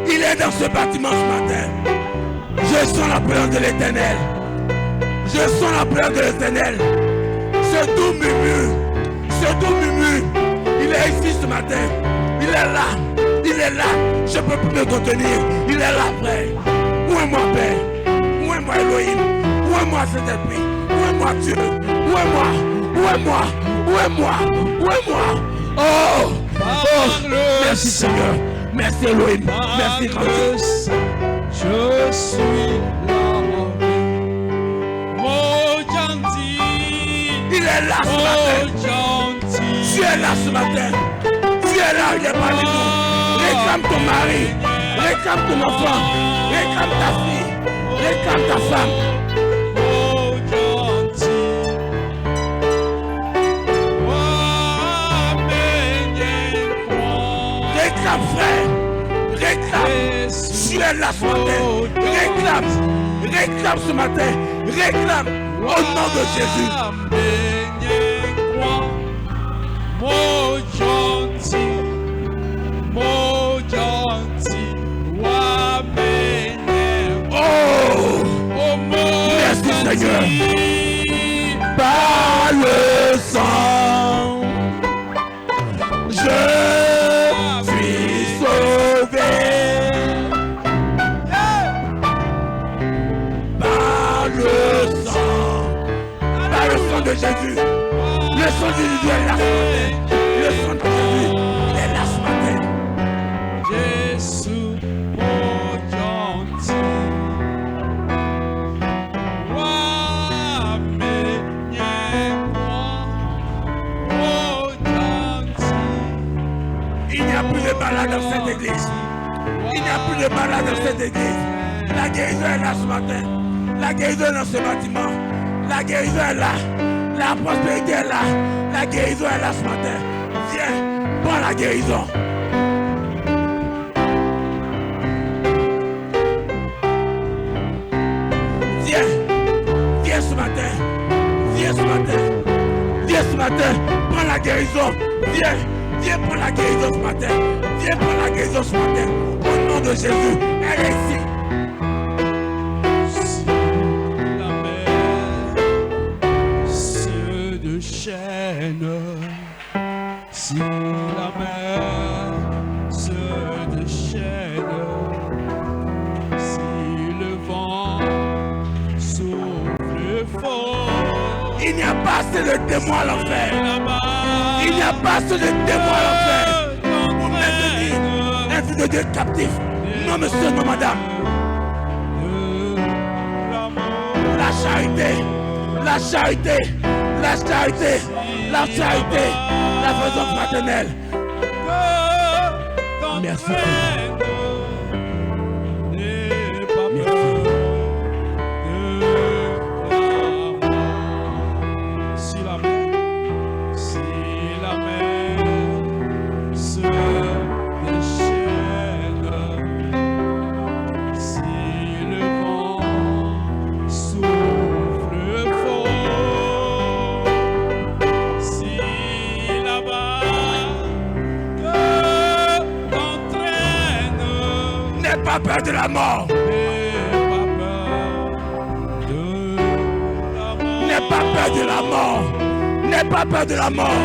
Il est dans ce bâtiment ce matin. Je sens la présence de l'Éternel. Je sens la présence de l'Éternel. Ce doux murmure. Ce doux murmure. Il est ici ce matin. Il est là. Il est là. Je ne peux plus me contenir. Il est là, frère. Où est moi, Père? Où est moi, Elohim? Où est moi, Saint-Esprit? Où est moi, Dieu? Où est moi? Où est moi? Où est moi? Où est moi? Oh! Oh! Merci, Seigneur. Merci, Elohim. Merci, grand Dieu. je suis lavé. Mon gentil, Il est là ce matin. mon gentil. Tu es là ce matin. Tu es là, il est parmi nous. Réclame ton mari. Réclame ton enfant. Réclame ta fille. Réclame ta femme. Réclame, frère. Réclame. Tu es là ce matin. Réclame. Réclame ce matin. Réclame. Au nom de Jésus. Oh, merci Seigneur. Par le sang, je suis sauvé. Par le sang de Jésus. Le sang de Jésus est là ce matin. Le sang de Jésus, il est là ce matin. Jésus, mon gentil, il n'y a plus de malade dans cette église. Il n'y a plus de malade dans cette église. La guérison est là ce matin. La guérison est dans ce bâtiment. La guérison est là. La prospérité est là. La guérison est là ce matin. Viens, prends la guérison. Viens, viens ce matin. Viens ce matin. Viens ce matin. Prends la guérison. Viens, viens prendre la guérison ce matin. Viens prendre la guérison ce matin. Au nom de Jésus, elle est ici. Si la mer se déchaîne, si le vent souffle fort, il n'y a pas assez de témoins à l'enfer. Il n'y a pas assez de témoins à l'enfer pour maintenir un fils de Dieu captif. Non monsieur, non madame. La charité, la charité, la charité, la charité, la façon fraternelle. Merci Seigneur. Pas peur de la mort. N'aie pas peur de la mort. N'aie pas peur de la mort.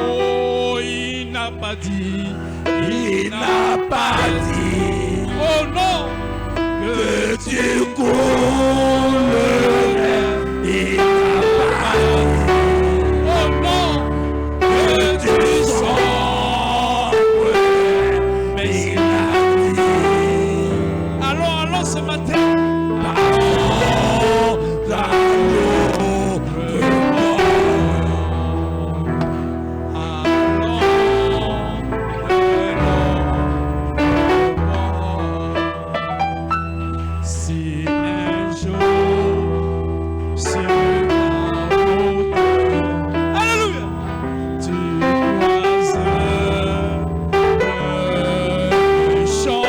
Oh, il n'a pas dit. Il n'a pas dit. Oh non. Que tu coulerais, il n'a pas dit. Oh non, que tu sombrerais, mais il a dit. Allons ce matin. Parole d'agneau de mort. Si un jour sur la route, alléluia, tu croises le champ.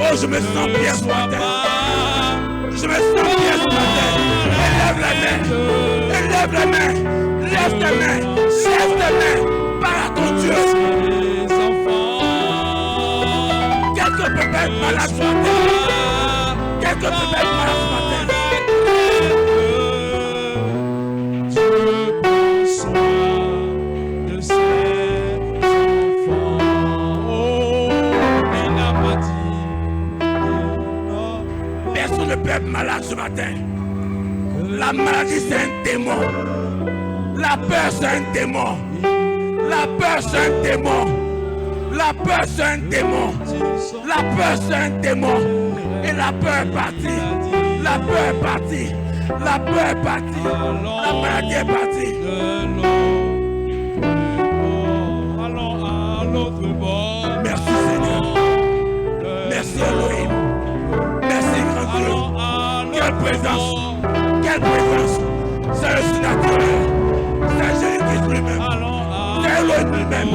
Oh, je me sens bien ce matin. Je me sens bien ce matin. Élève la main. Élève la main. Lève ta main. Lève ta main. Parle à ton Dieu. Les enfants. Quelqu'un peut être malade ce matin. Quelqu'un peut être malade ce matin. Dieu prend soin de ses enfants. Oh, il n'a pas dit. Personne ne peut être malade ce matin. La maladie c'est un démon. La peur c'est un démon. La peur c'est un démon. La peur, c'est un démon. La peur, c'est un démon. Et la peur est partie. La peur est partie. La peur est partie. La maladie est partie. Merci Seigneur. Merci Elohim. Merci grand Dieu. Quelle présence. Quelle présence. C'est le surnaturel. C'est Jésus-Christ lui-même. C'est Elohim lui-même.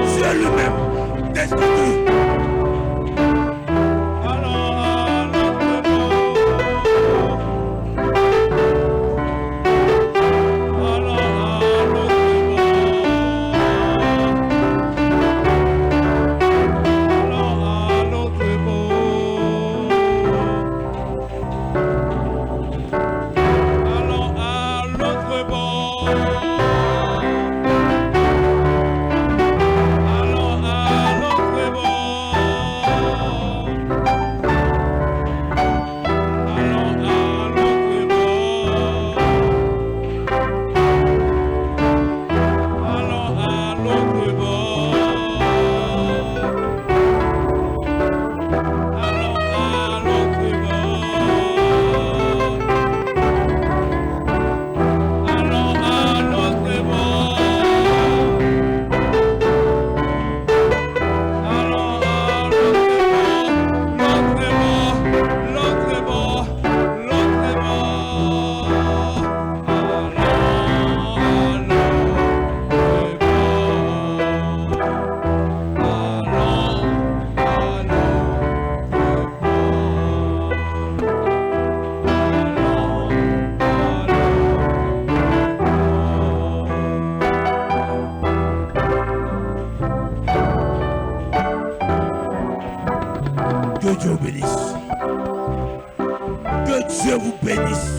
C'est lui-même. Descendu. Que Dieu vous bénisse. Que Dieu vous bénisse.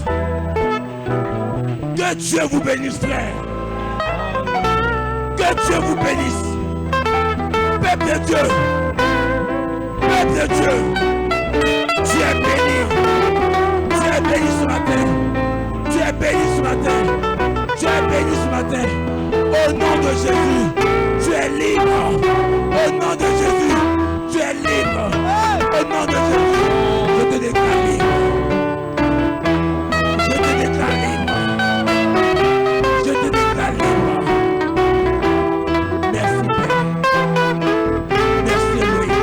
Que Dieu vous bénisse, frère. Que Dieu vous bénisse. Peuple de Dieu. Peuple de Dieu. Tu es béni. Tu es béni ce matin. Tu es béni ce matin. Tu es béni ce matin. Au nom de Jésus, tu es libre. Au nom de Jésus, tu es libre. Au nom de Jésus, je te déclare libre. Je te déclare libre. Je te déclare libre. Merci Père. Merci Louis.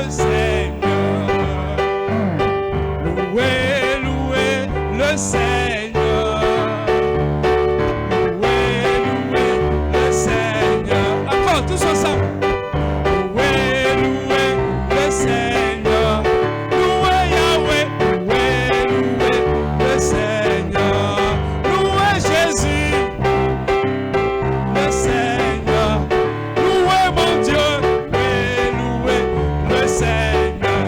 le Seigneur. Louez, louez le Seigneur. Louez, louez le Seigneur. Encore, tous ensemble. Louez, louez le Seigneur. Louez Yahweh. Louez, louez le Seigneur. Louez Jésus. Le Seigneur. Louez mon Dieu. Louez, louez le Seigneur.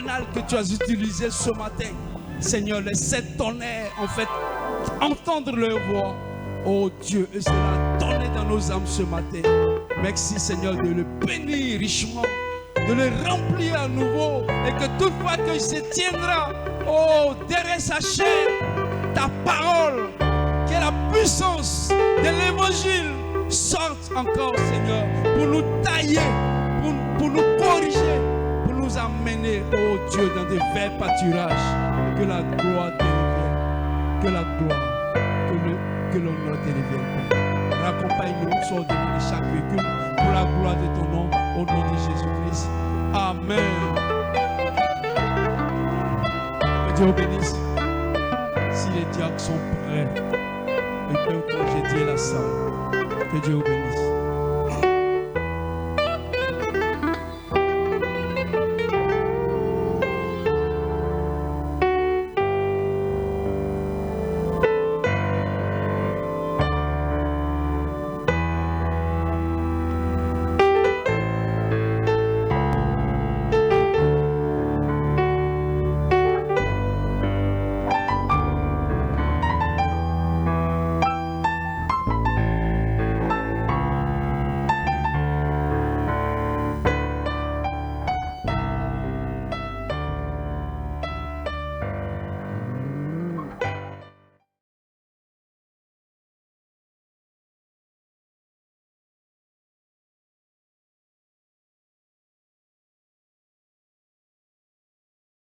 canal que tu as utilisé ce matin. Seigneur, laisse cette tonnerre, en fait, entendre leur voix. Oh Dieu, et cela donner dans nos âmes ce matin. Merci Seigneur de le bénir richement, de le remplir à nouveau, et que toutefois que il se tiendra, oh, derrière sa chair, ta parole, que la puissance de l'évangile sorte encore, Seigneur, pour nous tailler, pour nous corriger, pour nous amener, oh Dieu, dans de verts pâturages. Que la gloire te revienne, que la gloire, que l'honneur te revienne. Raccompagne-nous, sors de nous de chaque véhicule, pour la gloire de ton nom, au nom de Jésus-Christ. Amen. Que Dieu vous bénisse. Si les diacres sont prêts, ils peuvent congédier la salle. Que Dieu vous bénisse.